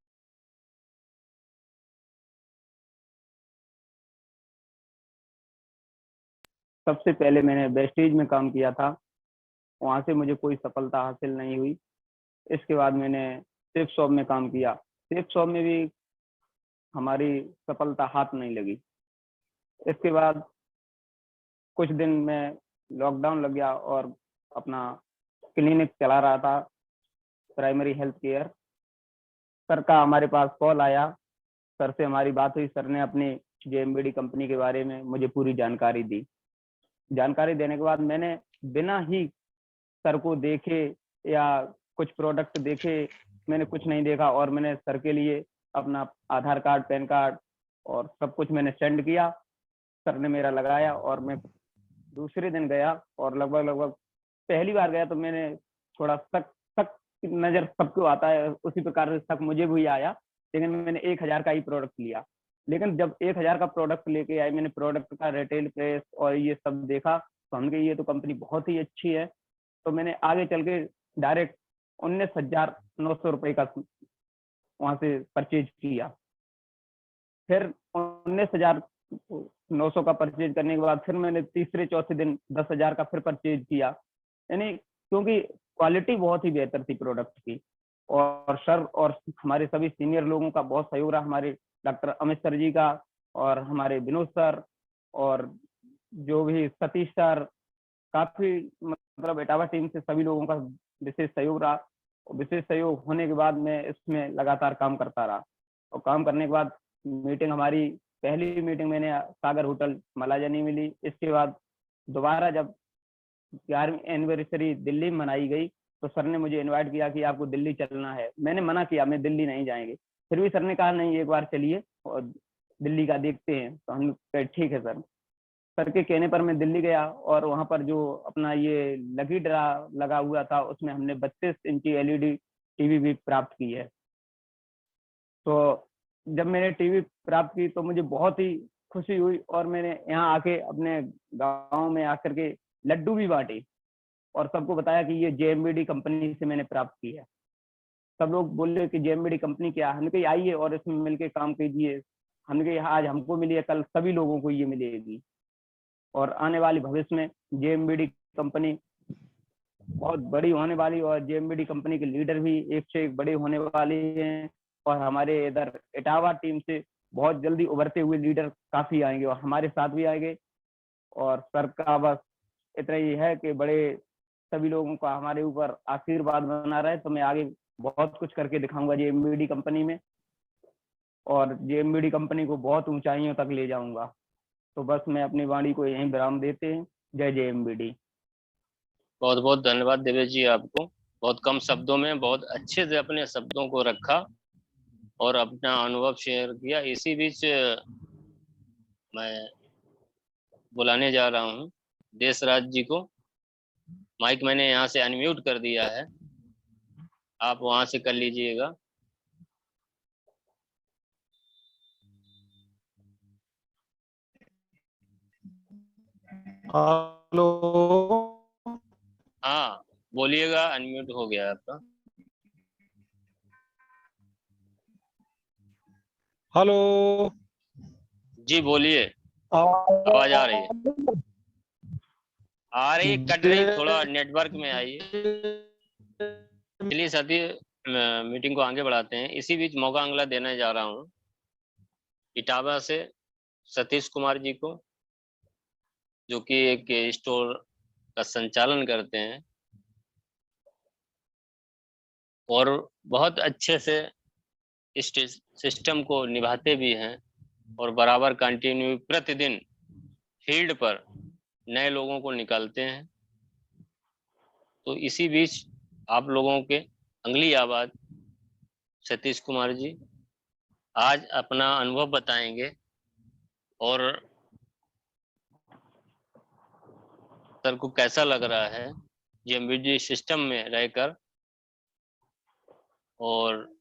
सबसे पहले मैंने वेस्टेज में काम किया था, वहाँ से मुझे कोई सफलता हासिल नहीं हुई। इसके बाद मैंने सेफ शॉप में काम किया। सेफ शॉप में भी हमारी सफलता हाथ नहीं लगी। इसके बाद कुछ दिन में लॉकडाउन लग गया और अपना क्लिनिक चला रहा था, प्राइमरी हेल्थ केयर। सर का हमारे पास कॉल आया, सर से हमारी बात हुई। सर ने अपनी जेएमबीडी कंपनी के बारे में मुझे पूरी जानकारी दी। जानकारी देने के बाद मैंने बिना ही सर को देखे या कुछ प्रोडक्ट देखे, मैंने कुछ नहीं देखा और मैंने सर के लिए अपना आधार कार्ड, पैन कार्ड और सब कुछ मैंने सेंड किया। सर ने मेरा लगाया और मैं दूसरे दिन गया और लगभग पहली बार गया तो मैंने थोड़ा शक शक नजर सबको आता है, उसी प्रकार से शक मुझे भी आया। लेकिन मैंने 1000 का ही प्रोडक्ट लिया। लेकिन जब 1000 का प्रोडक्ट लेके आए, मैंने प्रोडक्ट का रिटेल प्राइस और ये सब देखा तो हमने कहा ये तो कंपनी बहुत ही अच्छी है। तो मैंने आगे चल के डायरेक्ट 19,900 रुपये का वहां से परचेज किया। फिर 19,900 का परचेज करने के बाद फिर मैंने तीसरे चौथे दिन 10,000 का फिर परचेज किया। यानी क्योंकि क्वालिटी बहुत ही बेहतर थी प्रोडक्ट की। और सर और हमारे सभी सीनियर लोगों का बहुत सहयोग रहा, हमारे डॉक्टर अमित सर जी का और हमारे विनोद सर और जो भी सतीश सर, काफी मतलब इटावा टीम से सभी लोगों का विशेष सहयोग रहा। विशेष सहयोग होने के बाद मैं इसमें लगातार काम करता रहा। और काम करने के बाद मीटिंग, हमारी पहली मीटिंग मैंने सागर होटल मलाजनी मिली। इसके बाद दोबारा जब 11वीं एनिवर्सरी दिल्ली में मनाई गई तो सर ने मुझे इनवाइट किया कि आपको दिल्ली चलना है। मैंने मना किया, मैं दिल्ली नहीं जाएंगे। फिर भी सर ने कहा नहीं, एक बार चलिए और दिल्ली का देखते हैं। तो हम कहे ठीक है सर। सर के कहने पर मैं दिल्ली गया और वहां पर जो अपना ये लकी ड्रा लगा हुआ था उसमें हमने 32 इंची एलईडी टीवी भी प्राप्त की है। तो जब मैंने टीवी प्राप्त की तो मुझे बहुत ही खुशी हुई और मैंने यहाँ आके अपने गांव में आकर के लड्डू भी बांटे और सबको बताया कि ये जेएमबीडी कंपनी से मैंने प्राप्त की है। सब लोग बोले कि जेएमबीडी कंपनी क्या है। हमने कही आइए और इसमें मिलके काम कीजिए। हमने कही आज हमको मिली है, कल सभी लोगों को ये मिलेगी और आने वाले भविष्य में जेएमबीडी कंपनी बहुत बड़ी होने वाली और जेएमबीडी कंपनी के लीडर भी एक से एक बड़े होने वाले हैं। और हमारे इधर इटावा टीम से बहुत जल्दी उभरते हुए लीडर काफी आएंगे और हमारे साथ भी आएंगे। और सर का बस इतना ही है कि बड़े सभी लोगों का हमारे ऊपर आशीर्वाद बना रहे, तो मैं आगे बहुत कुछ करके दिखाऊंगा जेएमबीडी कंपनी में और जेएमबीडी कंपनी को बहुत ऊंचाइयों तक ले जाऊंगा। तो बस मैं अपनी वाणी को यहीं विराम देते हैं। जय जेएमबीडी। बहुत बहुत धन्यवाद देवेश जी आपको। बहुत कम शब्दों में बहुत अच्छे से अपने शब्दों को रखा और अपना अनुभव शेयर किया। इसी बीच मैं बुलाने जा रहा हूँ देशराज जी को। माइक मैंने यहाँ से अनम्यूट कर दिया है, आप वहां से कर लीजिएगा। हेलो। हाँ बोलिएगा, अनम्यूट हो गया आपका। हेलो। जी बोलिए, आवाज आ रही है? आ रही, कट रही, थोड़ा नेटवर्क में आइए। चलिए साथी, मीटिंग को आगे बढ़ाते हैं। इसी बीच मौका अगला देने जा रहा हूँ इटावा से सतीश कुमार जी को, जो कि एक स्टोर का संचालन करते हैं और बहुत अच्छे से इस सिस्टम को निभाते भी हैं और बराबर कंटिन्यू प्रतिदिन फील्ड पर नए लोगों को निकालते हैं। तो इसी बीच आप लोगों के अगली आवाज सतीश कुमार जी आज अपना अनुभव बताएंगे और सर को कैसा लग रहा है जेएमबीडी सिस्टम में रहकर। और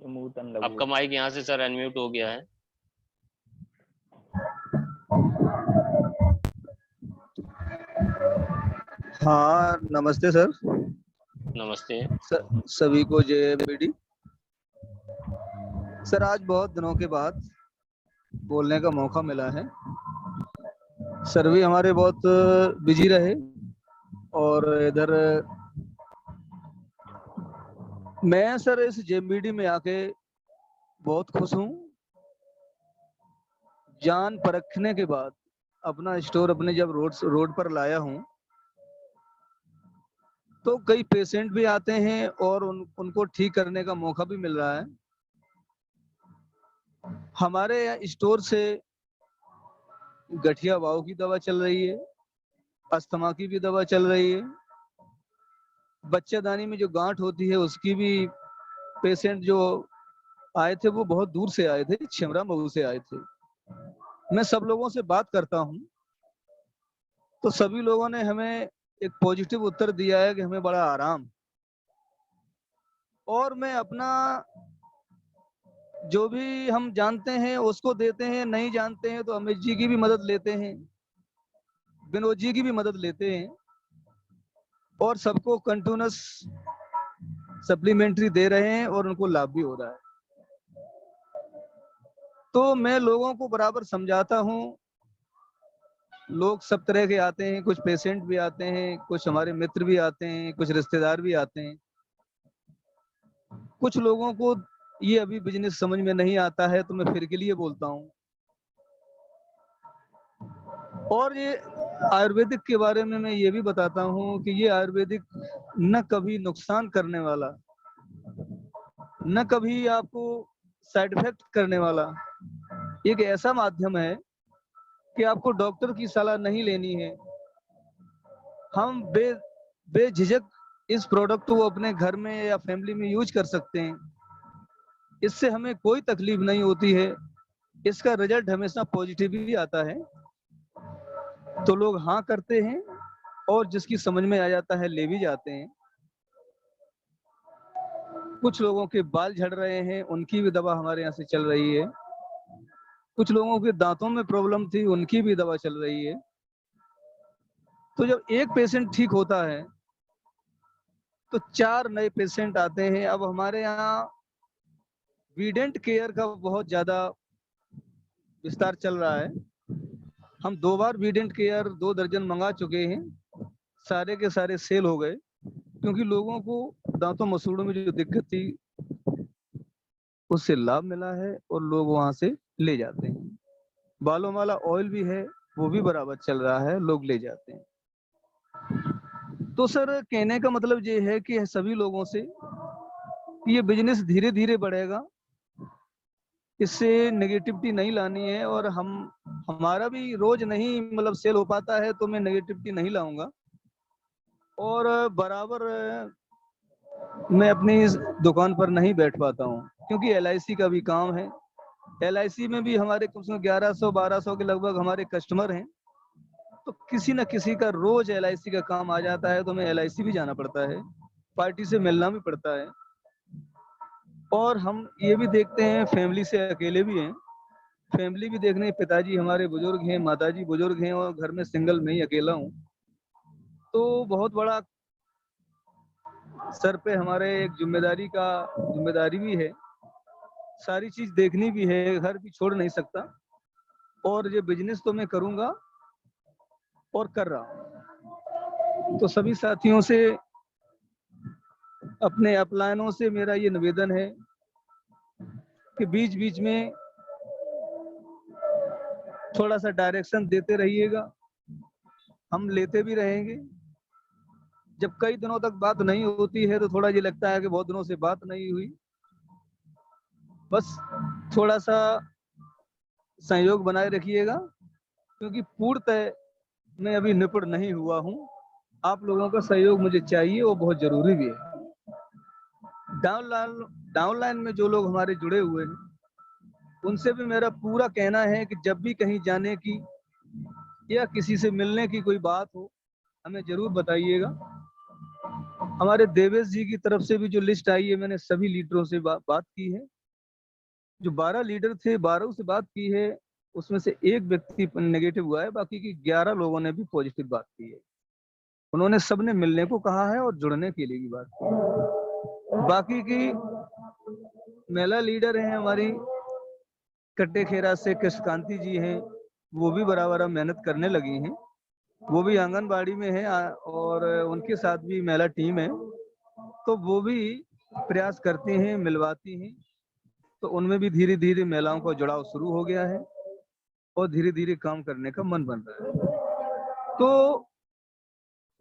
आपका माइक यहाँ से सर अनम्यूट हो गया है। हाँ, नमस्ते सर। नमस्ते। सभी को जय बीडी। सर, आज बहुत दिनों के बाद बोलने का मौका मिला है। सर भी हमारे बहुत बिजी रहे और इधर मैं सर इस जेएमबीडी में आके बहुत खुश हूँ। जान परखने के बाद अपना स्टोर अपने जब रोड पर लाया हूँ तो कई पेशेंट भी आते हैं और उनको ठीक करने का मौका भी मिल रहा है। हमारे स्टोर से गठिया वाव की दवा चल रही है, अस्थमा की भी दवा चल रही है, बच्चेदानी में जो गांठ होती है उसकी भी पेशेंट जो आए थे वो बहुत दूर से आए थे, छिमरा मऊ से आए थे। मैं सब लोगों से बात करता हूँ तो सभी लोगों ने हमें एक पॉजिटिव उत्तर दिया है कि हमें बड़ा आराम। और मैं अपना जो भी हम जानते हैं उसको देते हैं, नहीं जानते हैं तो अमित जी की भी मदद लेते हैं, विनोद जी की भी मदद लेते हैं और सबको कंटिन्यूअस सप्लीमेंट्री दे रहे हैं और उनको लाभ भी हो रहा है। तो मैं लोगों को बराबर समझाता हूँ। लोग सब तरह के आते हैं, कुछ पेशेंट भी आते हैं, कुछ हमारे मित्र भी आते हैं, कुछ रिश्तेदार भी आते हैं। कुछ लोगों को ये अभी बिजनेस समझ में नहीं आता है तो मैं फिर के लिए बोलता हूँ। और ये आयुर्वेदिक के बारे में मैं ये भी बताता हूँ कि ये आयुर्वेदिक न कभी नुकसान करने वाला, न कभी आपको साइड इफेक्ट करने वाला एक ऐसा माध्यम है कि आपको डॉक्टर की सलाह नहीं लेनी है। हम बेझिझक इस प्रोडक्ट को अपने घर में या फैमिली में यूज कर सकते हैं। इससे हमें कोई तकलीफ नहीं होती है, इसका रिजल्ट हमेशा पॉजिटिव ही आता है। तो लोग हाँ करते हैं और जिसकी समझ में आ जाता है ले भी जाते हैं। कुछ लोगों के बाल झड़ रहे हैं, उनकी भी दवा हमारे यहाँ से चल रही है। कुछ लोगों के दांतों में प्रॉब्लम थी, उनकी भी दवा चल रही है। तो जब एक पेशेंट ठीक होता है तो 4 नए पेशेंट आते हैं। अब हमारे यहाँ वीडेंट केयर का बहुत ज्यादा विस्तार चल रहा है। हम 2 बार वीडेंट केयर 2 दर्जन मंगा चुके हैं, सारे के सारे सेल हो गए क्योंकि लोगों को दांतों मसूड़ों में जो दिक्कत थी उससे लाभ मिला है और लोग वहां से ले जाते हैं। बालों वाला ऑयल भी है, वो भी बराबर चल रहा है, लोग ले जाते हैं। तो सर कहने का मतलब ये है कि सभी लोगों से ये बिजनेस धीरे धीरे बढ़ेगा, इससे नेगेटिविटी नहीं लानी है। और हमारा भी रोज नहीं मतलब सेल हो पाता है तो मैं नेगेटिविटी नहीं लाऊंगा। और बराबर मैं अपनी इस दुकान पर नहीं बैठ पाता हूँ क्योंकि LIC का भी काम है। LIC में भी हमारे कम से कम 1100-1200 के लगभग हमारे कस्टमर हैं। तो किसी न किसी का रोज LIC का काम आ जाता है तो हमें LIC भी जाना पड़ता है, पार्टी से मिलना भी पड़ता है। और हम ये भी देखते हैं फैमिली से अकेले भी हैं, फैमिली भी देखने, पिताजी हमारे बुजुर्ग हैं, माताजी बुजुर्ग हैं और घर में सिंगल मैं ही अकेला हूँ। तो बहुत बड़ा सर पे हमारे एक जिम्मेदारी भी है, सारी चीज देखनी भी है, घर भी छोड़ नहीं सकता। और ये बिजनेस तो मैं करूंगा और कर रहा हूँ। तो सभी साथियों से, अपने अपलायनों से मेरा ये निवेदन है कि बीच बीच में थोड़ा सा डायरेक्शन देते रहिएगा, हम लेते भी रहेंगे। जब कई दिनों तक बात नहीं होती है तो थोड़ा ये लगता है कि बहुत दिनों से बात नहीं हुई। बस थोड़ा सा सहयोग बनाए रखिएगा क्योंकि पूर्णतः मैं अभी निपुण नहीं हुआ हूँ। आप लोगों का सहयोग मुझे चाहिए, वो बहुत जरूरी भी है। डाउनलाइन में जो लोग हमारे जुड़े हुए हैं उनसे भी मेरा पूरा कहना है कि जब भी कहीं जाने की या किसी से मिलने की कोई बात हो हमें जरूर बताइएगा। हमारे देवेश जी की तरफ से भी जो लिस्ट आई है, मैंने सभी लीडरों से बात की है। जो 12 लीडर थे 12 से बात की है, उसमें से एक व्यक्ति नेगेटिव हुआ है, बाकी की 11 लोगों ने भी पॉजिटिव बात की है। उन्होंने सबने मिलने को कहा है और जुड़ने के लिए की बात की। बाकी की महिला लीडर हैं हमारी कट्टे खेरा से कृष्णकांति जी हैं, वो भी बराबर मेहनत करने लगी हैं, वो भी आंगनबाड़ी में है और उनके साथ भी महिला टीम है, तो वो भी प्रयास करती हैं, मिलवाती हैं, तो उनमें भी धीरे धीरे महिलाओं का जुड़ाव शुरू हो गया है और धीरे धीरे काम करने का मन बन रहा है। तो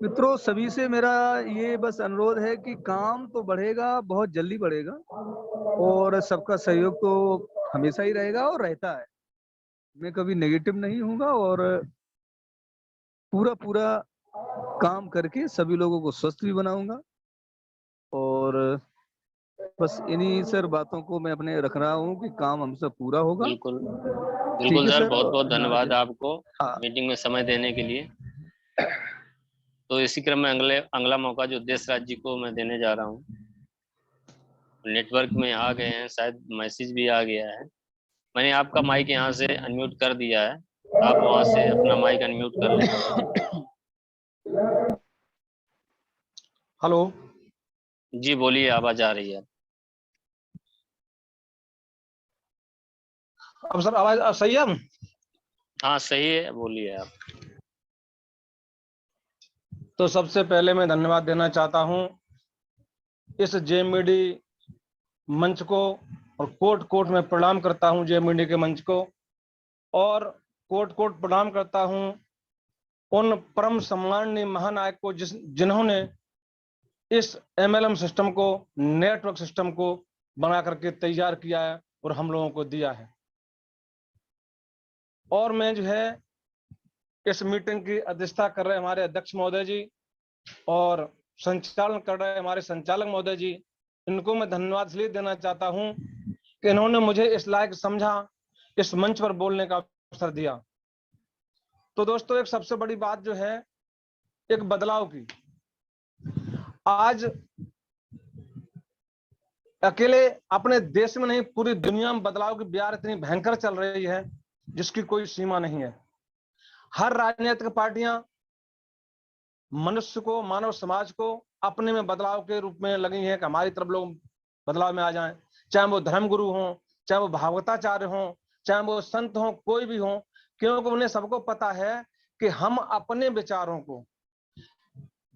मित्रों, सभी से मेरा ये बस अनुरोध है कि काम तो बढ़ेगा, बहुत जल्दी बढ़ेगा और सबका सहयोग तो हमेशा ही रहेगा और रहता है। मैं कभी नेगेटिव नहीं हूँगा और पूरा काम करके सभी लोगों को स्वस्थ भी बनाऊंगा। और बस इन्हीं सर बातों को मैं अपने रख रहा हूँ कि काम हमसे पूरा होगा। बिल्कुल ठीक बिल्कुल है सर, सर। बहुत बहुत हाँ धन्यवाद जी। आपको हाँ मीटिंग में समय देने के लिए। तो इसी क्रम में अगला मौका जो देश राज्य को मैं देने जा रहा हूँ, नेटवर्क में आ गए हैं, शायद मैसेज भी आ गया है। मैंने आपका माइक यहाँ से अनम्यूट कर दिया है, आप वहां से अपना माइक अनम्यूट कर लें। हेलो जी बोलिए, आवाज आ रही है। अब सर आवाज सही है? हाँ सही है, बोलिए आप। तो सबसे पहले मैं धन्यवाद देना चाहता हूं इस जेएमबीडी मंच को, और कोट कोट में प्रणाम करता हूं जेएमबीडी के मंच को, और कोट कोट प्रणाम करता हूं उन परम सम्माननीय महानायक को जिन्होंने इस एमएलएम सिस्टम को, नेटवर्क सिस्टम को बना करके तैयार किया है और हम लोगों को दिया है। और मैं जो है इस मीटिंग की अध्यक्षता कर रहे हमारे अध्यक्ष महोदय जी और संचालन कर रहे हमारे संचालक महोदय जी, इनको मैं धन्यवाद इसलिए देना चाहता हूं कि इन्होंने मुझे इस लायक समझा, इस मंच पर बोलने का अवसर दिया। तो दोस्तों, एक सबसे बड़ी बात जो है एक बदलाव की, आज अकेले अपने देश में नहीं पूरी दुनिया में बदलाव की बयार इतनी भयंकर चल रही है जिसकी कोई सीमा नहीं है। हर राजनीतिक पार्टियां मनुष्य को, मानव समाज को अपने में बदलाव के रूप में लगी हैं कि हमारी तरफ लोग बदलाव में आ जाएं, चाहे वो धर्मगुरु हों, चाहे वो भागवताचार्य हों, चाहे वो संत हों, कोई भी हों, क्योंकि उन्हें सबको पता है कि हम अपने विचारों को,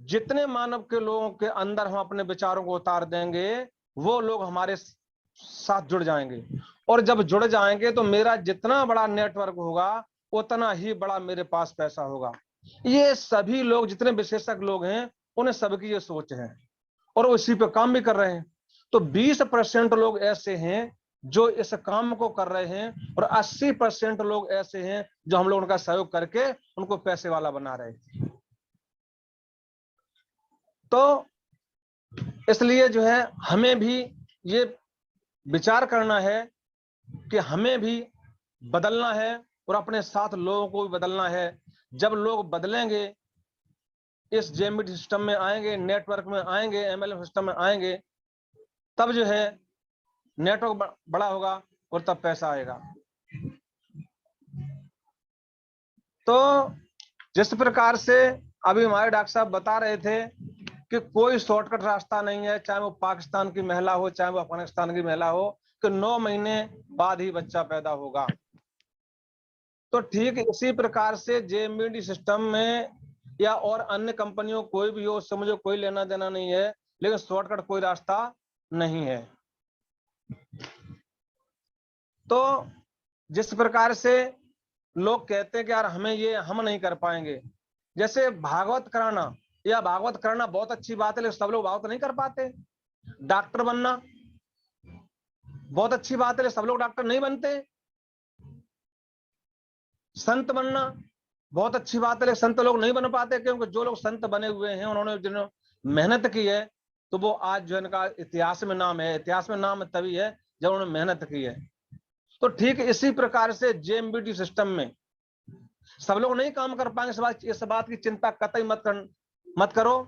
जितने मानव के लोगों के अंदर हम अपने विचारों को उतार देंगे, वो लोग हमारे साथ जुड़ जाएंगे। और जब जुड़ जाएंगे तो मेरा जितना बड़ा नेटवर्क होगा उतना ही बड़ा मेरे पास पैसा होगा। ये सभी लोग, जितने विशेषज्ञ लोग हैं, उन्हें सबकी ये सोच है और वो इसी पे काम भी कर रहे हैं। तो 20% लोग ऐसे हैं जो इस काम को कर रहे हैं और 80% लोग ऐसे हैं जो हम लोग उनका सहयोग करके उनको पैसे वाला बना रहे हैं। तो इसलिए जो है हमें भी ये विचार करना है कि हमें भी बदलना है और अपने साथ लोगों को भी बदलना है। जब लोग बदलेंगे, इस जेएमबीडी सिस्टम में आएंगे, नेटवर्क में आएंगे, एमएलएम सिस्टम में आएंगे, तब जो है नेटवर्क बड़ा होगा और तब पैसा आएगा। तो जिस प्रकार से अभी हमारे डॉक्टर साहब बता रहे थे कि कोई शॉर्टकट रास्ता नहीं है, चाहे वो पाकिस्तान की महिला हो, चाहे वो अफगानिस्तान की महिला हो, कि 9 महीने बाद ही बच्चा पैदा होगा। तो ठीक इसी प्रकार से जेएमबीडी सिस्टम में या और अन्य कंपनियों कोई भी हो, उससे मुझे कोई लेना देना नहीं है, लेकिन शॉर्टकट कोई रास्ता नहीं है। तो जिस प्रकार से लोग कहते हैं कि यार हमें ये हम नहीं कर पाएंगे, जैसे भागवत कराना, या भागवत करना बहुत अच्छी बात है, लेकिन सब लोग भागवत नहीं कर पाते। डॉक्टर बनना बहुत अच्छी बात है, लेकिन सब लोग डॉक्टर नहीं बनते। संत बनना बहुत अच्छी बात है, लेकिन संत लोग नहीं बन पाते, क्योंकि जो लोग संत बने हुए हैं उन्होंने जिन्होंने मेहनत की है, तो वो आज जो इनका इतिहास में नाम है। इतिहास में नाम तभी है जब उन्होंने मेहनत की है। तो ठीक इसी प्रकार से जेएमबीडी सिस्टम में सब लोग नहीं काम कर पाएंगे। इस बात की चिंता कतई मत करो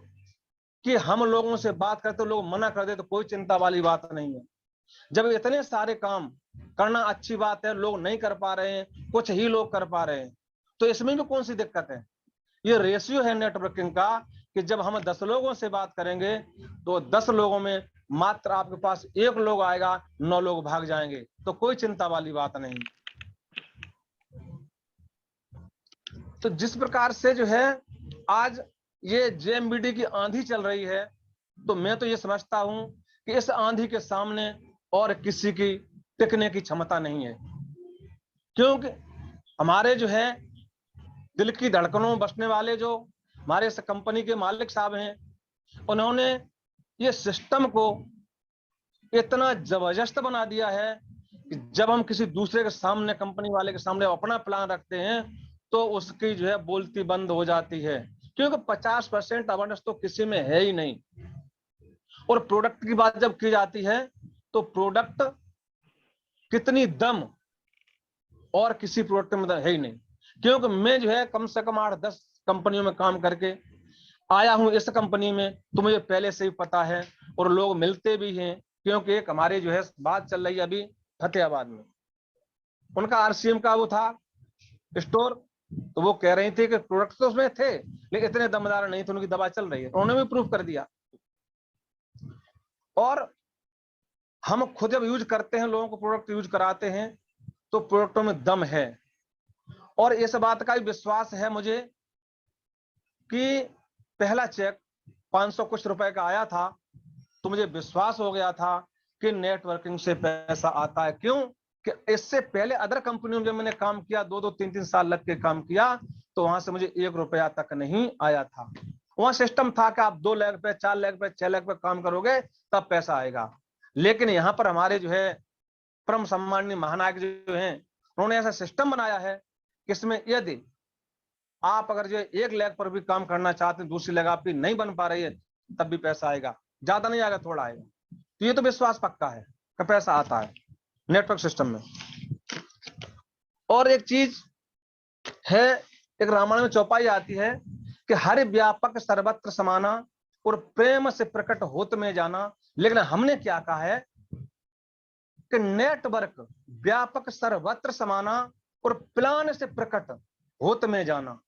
कि हम लोगों से बात करते लोग मना कर दे, तो कोई चिंता वाली बात नहीं है। जब इतने सारे काम करना अच्छी बात है, लोग नहीं कर पा रहे हैं, कुछ ही लोग कर पा रहे हैं, तो इसमें भी कौन सी दिक्कत है। ये रेशियो है नेटवर्किंग का कि जब हम 10 लोगों से बात करेंगे तो 10 लोगों में मात्र आपके पास 1 लोग आएगा, 9 लोग भाग जाएंगे। तो कोई चिंता वाली बात नहीं। तो जिस प्रकार से जो है आज ये जेएमबीडी की आंधी चल रही है, तो मैं तो ये समझता हूं कि इस आंधी के सामने और किसी की टिकने की क्षमता नहीं है, क्योंकि हमारे जो है दिल की धड़कनों में बसने वाले जो हमारे इस कंपनी के मालिक साहब हैं, उन्होंने ये सिस्टम को इतना जबरदस्त बना दिया है कि जब हम किसी दूसरे के सामने, कंपनी वाले के सामने अपना प्लान रखते हैं तो उसकी जो है बोलती बंद हो जाती है, क्योंकि 50% अवेयरनेस तो किसी में है ही नहीं। और प्रोडक्ट की बात जब की जाती है तो प्रोडक्ट कितनी दम और किसी प्रोडक्ट में है ही नहीं, क्योंकि मैं जो है कम से कम 8-10 कंपनियों में काम करके आया हूं। इस कंपनी में तो मुझे पहले से ही पता है और लोग मिलते भी हैं, क्योंकि एक हमारे जो है बात चल रही है अभी फतेहाबाद में, उनका आरसीएम का वो था स्टोर, तो वो कह रही थी कि प्रोडक्ट तो उसमें थे लेकिन इतने दमदार नहीं थे, उनकी दवा चल रही है। उन्होंने भी प्रूफ कर दिया। और हम खुद जब यूज करते हैं, लोगों को प्रोडक्ट यूज कराते हैं, तो प्रोडक्टों में दम है। और इस बात का भी विश्वास है मुझे कि पहला चेक 500 कुछ रुपए का आया था तो मुझे विश्वास हो गया था कि नेटवर्किंग से पैसा आता है। क्यों कि इससे पहले अदर कंपनियों में जब मैंने काम किया, 2-2, 3-3 साल लग के काम किया, तो वहां से मुझे 1 रुपया तक नहीं आया था। वहां सिस्टम था कि आप 2 लाख पे, 4 लाख पे, 6 लाख पे काम करोगे तब पैसा आएगा। लेकिन यहाँ पर हमारे जो है परम सम्माननीय महानायक जो हैं, उन्होंने ऐसा सिस्टम बनाया है कि इसमें यदि आप अगर जो 1 लाख पर भी काम करना चाहते हैं, दूसरी लाख आपकी नहीं बन पा रही है, तब भी पैसा आएगा। ज्यादा नहीं आएगा, थोड़ा आएगा। तो ये तो विश्वास पक्का है कि पैसा आता है नेटवर्क सिस्टम में। और एक चीज है, एक रामायण में चौपाई आती है कि हर व्यापक सर्वत्र समाना और प्रेम से प्रकट होत में जाना। लेकिन हमने क्या कहा है कि नेटवर्क व्यापक सर्वत्र समाना और प्लान से प्रकट होत में जाना।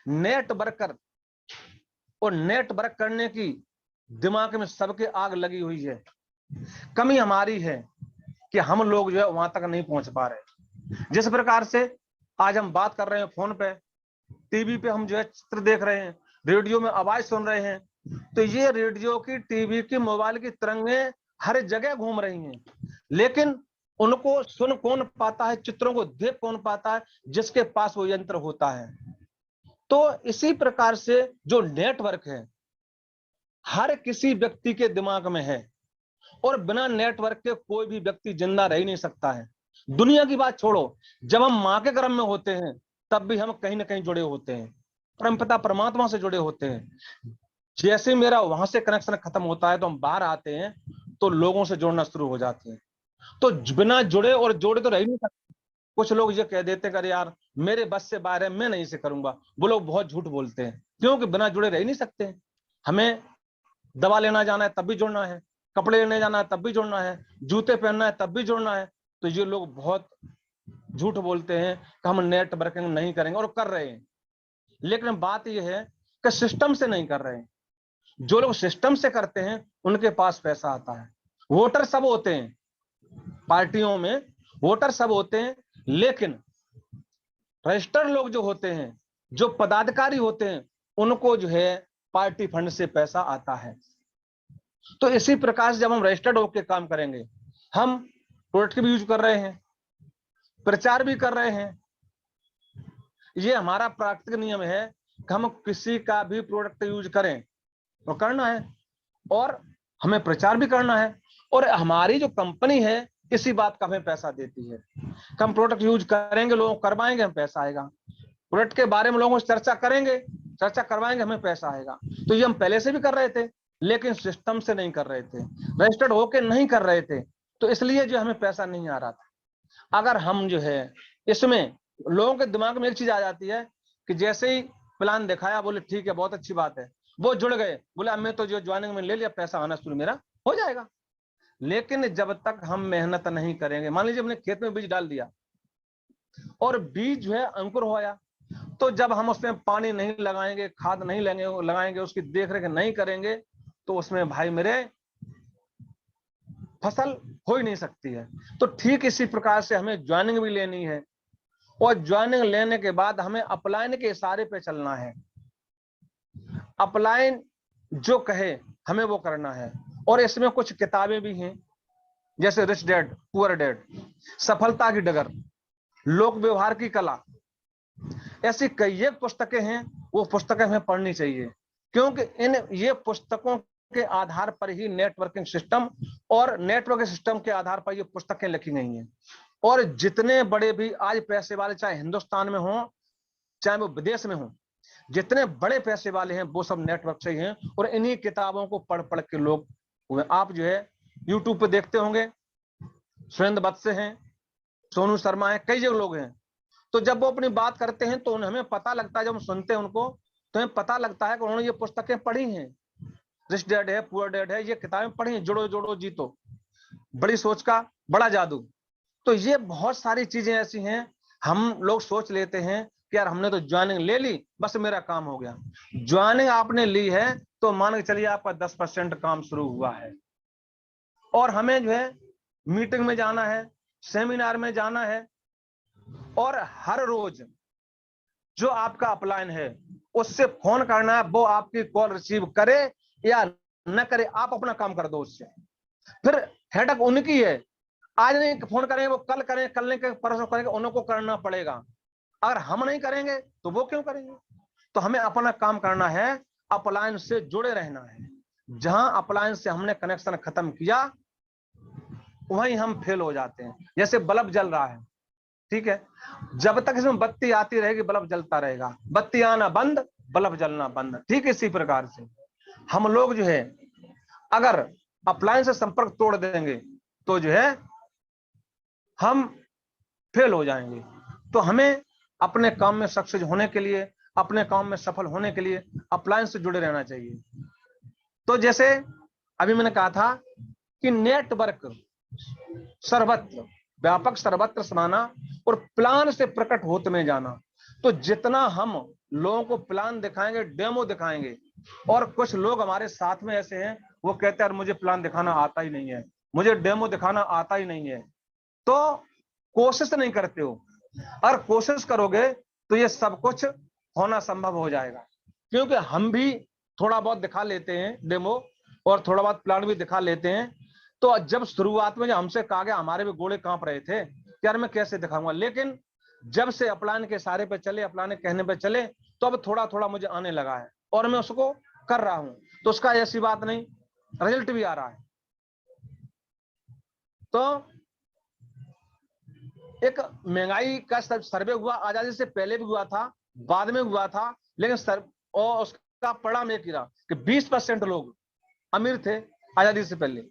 नेटवर्कर और नेटवर्क करने की दिमाग में सबके आग लगी हुई है। कमी हमारी है कि हम लोग जो है वहां तक नहीं पहुंच पा रहे। जिस प्रकार से आज हम बात कर रहे हैं फोन पे, टीवी पे हम जो है चित्र देख रहे हैं, रेडियो में आवाज सुन रहे हैं, तो ये रेडियो की, टीवी की, मोबाइल की तरंगें हर जगह घूम रही हैं, लेकिन उनको सुन कौन पाता है, चित्रों को देख कौन पाता है? जिसके पास वो यंत्र होता है। तो इसी प्रकार से जो नेटवर्क है हर किसी व्यक्ति के दिमाग में है, और बिना नेटवर्क के कोई भी व्यक्ति जिंदा रह ही नहीं सकता है। दुनिया की बात छोड़ो, जब हम मां के गर्भ में होते हैं तब भी हम कहीं ना कहीं जुड़े होते हैं, परमपिता परमात्मा से जुड़े होते हैं। जैसे मेरा वहां से कनेक्शन खत्म होता है तो हम बाहर आते हैं तो लोगों से जुड़ना शुरू हो जाते हैं। तो बिना जुड़े, और जोड़े तो रह ही नहीं सकते। कुछ लोग ये कह देते हैं कि यार मेरे बस से बाहर है, मैं नहीं से करूंगा। वो लोग बहुत झूठ बोलते हैं, क्योंकि बिना जुड़े रह ही नहीं सकते। हमें दवा लेना जाना है तब भी जुड़ना है, कपड़े लेने जाना है तब भी जुड़ना है, जूते पहनना है तब भी जुड़ना है। तो ये लोग बहुत झूठ बोलते हैं कि हम नेटवर्किंग नहीं करेंगे, और कर रहे हैं। लेकिन बात यह है कि सिस्टम से नहीं कर रहे हैं। जो लोग सिस्टम से करते हैं उनके पास पैसा आता है। वोटर सब होते हैं, पार्टियों में वोटर सब होते हैं, लेकिन रजिस्टर्ड लोग जो होते हैं, जो पदाधिकारी होते हैं, उनको जो है पार्टी फंड से पैसा आता है। तो इसी प्रकार से जब हम रजिस्टर्ड होकर काम करेंगे, हम प्रोडक्ट भी यूज कर रहे हैं, प्रचार भी कर रहे हैं। ये हमारा प्राकृतिक नियम है कि हम किसी का भी प्रोडक्ट यूज करें तो करना है, और हमें प्रचार भी करना है। और हमारी जो कंपनी है इसी बात का हमें पैसा देती है। हम प्रोडक्ट यूज करेंगे, लोगों को करवाएंगे, हमें पैसा आएगा। प्रोडक्ट के बारे में लोगों से चर्चा करेंगे, चर्चा करवाएंगे, हमें पैसा आएगा। तो ये हम पहले से भी कर रहे थे, लेकिन सिस्टम से नहीं कर रहे थे, रजिस्टर्ड होके नहीं कर रहे थे, तो इसलिए जो हमें पैसा नहीं आ रहा था। अगर हम जो है इसमें, लोगों के दिमाग में एक चीज आ जाती है कि जैसे ही प्लान दिखाया, बोले ठीक है बहुत अच्छी बात है, वो जुड़ गए, बोले अब मैं तो जो ज्वाइनिंग में ले लिया, पैसा आना शुरू मेरा हो जाएगा। लेकिन जब तक हम मेहनत नहीं करेंगे, मान लीजिए हमने खेत में बीज डाल दिया और बीज जो है अंकुर होया, तो जब हम उसमें पानी नहीं लगाएंगे, खाद नहीं लगाएंगे, उसकी देखरेख नहीं करेंगे, तो उसमें भाई मेरे फसल हो ही नहीं सकती है। तो ठीक इसी प्रकार से हमें ज्वाइनिंग भी लेनी है, और ज्वाइनिंग लेने के बाद हमें अपलाइन के इशारे पे चलना है। अपलाइन जो कहे हमें वो करना है। और इसमें कुछ किताबें भी हैं, जैसे रिच डैड पुअर डैड, सफलता की डगर, लोक व्यवहार की कला, ऐसी कई एक पुस्तकें हैं, वो पुस्तकें हमें पढ़नी चाहिए, क्योंकि इन ये पुस्तकों के आधार पर ही नेटवर्किंग सिस्टम और नेटवर्किंग सिस्टम के आधार पर ये पुस्तकें लिखी गई हैं। और जितने बड़े भी आज पैसे वाले, चाहे हिंदुस्तान में हो चाहे वो विदेश में हो, जितने बड़े पैसे वाले हैं वो सब नेटवर्क से ही हैं, और इन्हीं किताबों को पढ़ पढ़ के लोग हुए। आप जो है यूट्यूब पे देखते होंगे, सुरेंद्र बत्से हैं, सोनू शर्मा है, कई जगह लोग हैं। तो जब वो अपनी बात करते हैं तो हमें पता लगता है, जब हम सुनते हैं उनको तो हमें पता लगता है कि उन्होंने ये पुस्तकें पढ़ी हैं। रिच डैड है, पुअर डैड है, ये किताबें पढ़ी हैं। जुड़ो जोड़ो जीतो, बड़ी सोच का बड़ा जादू। तो ये बहुत सारी चीजें ऐसी हैं, हम लोग सोच लेते हैं कि यार हमने तो ज्वाइनिंग ले ली, बस मेरा काम हो गया। ज्वाइनिंग आपने ली है तो मान के चलिए आपका 10% काम शुरू हुआ है, और हमें जो है मीटिंग में जाना है, सेमिनार में जाना है, और हर रोज जो आपका अपलाइन है उससे फोन करना है। वो आपकी कॉल रिसीव करे या न करे, आप अपना काम कर दो उससे। फिर हेडक उनकी है, आज नहीं फोन करेंगे वो कल करें, कल नहीं करें परसों करेंगे, उनको करना पड़ेगा। अगर हम नहीं करेंगे तो वो क्यों करेंगे? तो हमें अपना काम करना है, अपलाइन से जुड़े रहना है। जहां अपलाइन से हमने कनेक्शन खत्म किया वहीं हम फेल हो जाते हैं। जैसे बल्ब जल रहा है, ठीक है, जब तक इसमें बत्ती आती रहेगी बल्ब जलता रहेगा, बत्ती आना बंद, बल्ब जलना बंद। ठीक इसी प्रकार से हम लोग जो है अगर अपलाइन से संपर्क तोड़ देंगे तो जो है हम फेल हो जाएंगे। तो हमें अपने काम में सक्सेस होने के लिए, अपने काम में सफल होने के लिए अपलाइन से जुड़े रहना चाहिए। तो जैसे अभी मैंने कहा था कि नेटवर्क सर्वत्र व्यापक, सर्वत्र समाना, और प्लान से प्रकट होते में जाना। तो जितना हम लोगों को प्लान दिखाएंगे, डेमो दिखाएंगे, और कुछ लोग हमारे साथ में ऐसे हैं वो कहते हैं यार मुझे प्लान दिखाना आता ही नहीं है, मुझे डेमो दिखाना आता ही नहीं है, तो कोशिश नहीं करते हो। अगर कोशिश करोगे तो ये सब कुछ होना संभव हो जाएगा। क्योंकि हम भी थोड़ा बहुत दिखा लेते हैं डेमो, और थोड़ा बहुत प्लान भी दिखा लेते हैं। तो जब शुरुआत में जब हमसे कहा गया, हमारे भी गोले कांप रहे थे कि यार मैं कैसे दिखाऊंगा, लेकिन जब से अपलाइन के सारे पे चले, अपलाइन के कहने पे चले, तो अब थोड़ा थोड़ा मुझे आने लगा है और मैं उसको कर रहा हूं। तो उसका ऐसी बात नहीं, रिजल्ट भी आ रहा है। तो एक महंगाई का सर्वे हुआ, आजादी से पहले भी हुआ था, बाद में हुआ था, लेकिन और उसका परिणाम एक ही रहा कि 20% लोग अमीर थे आजादी से पहले,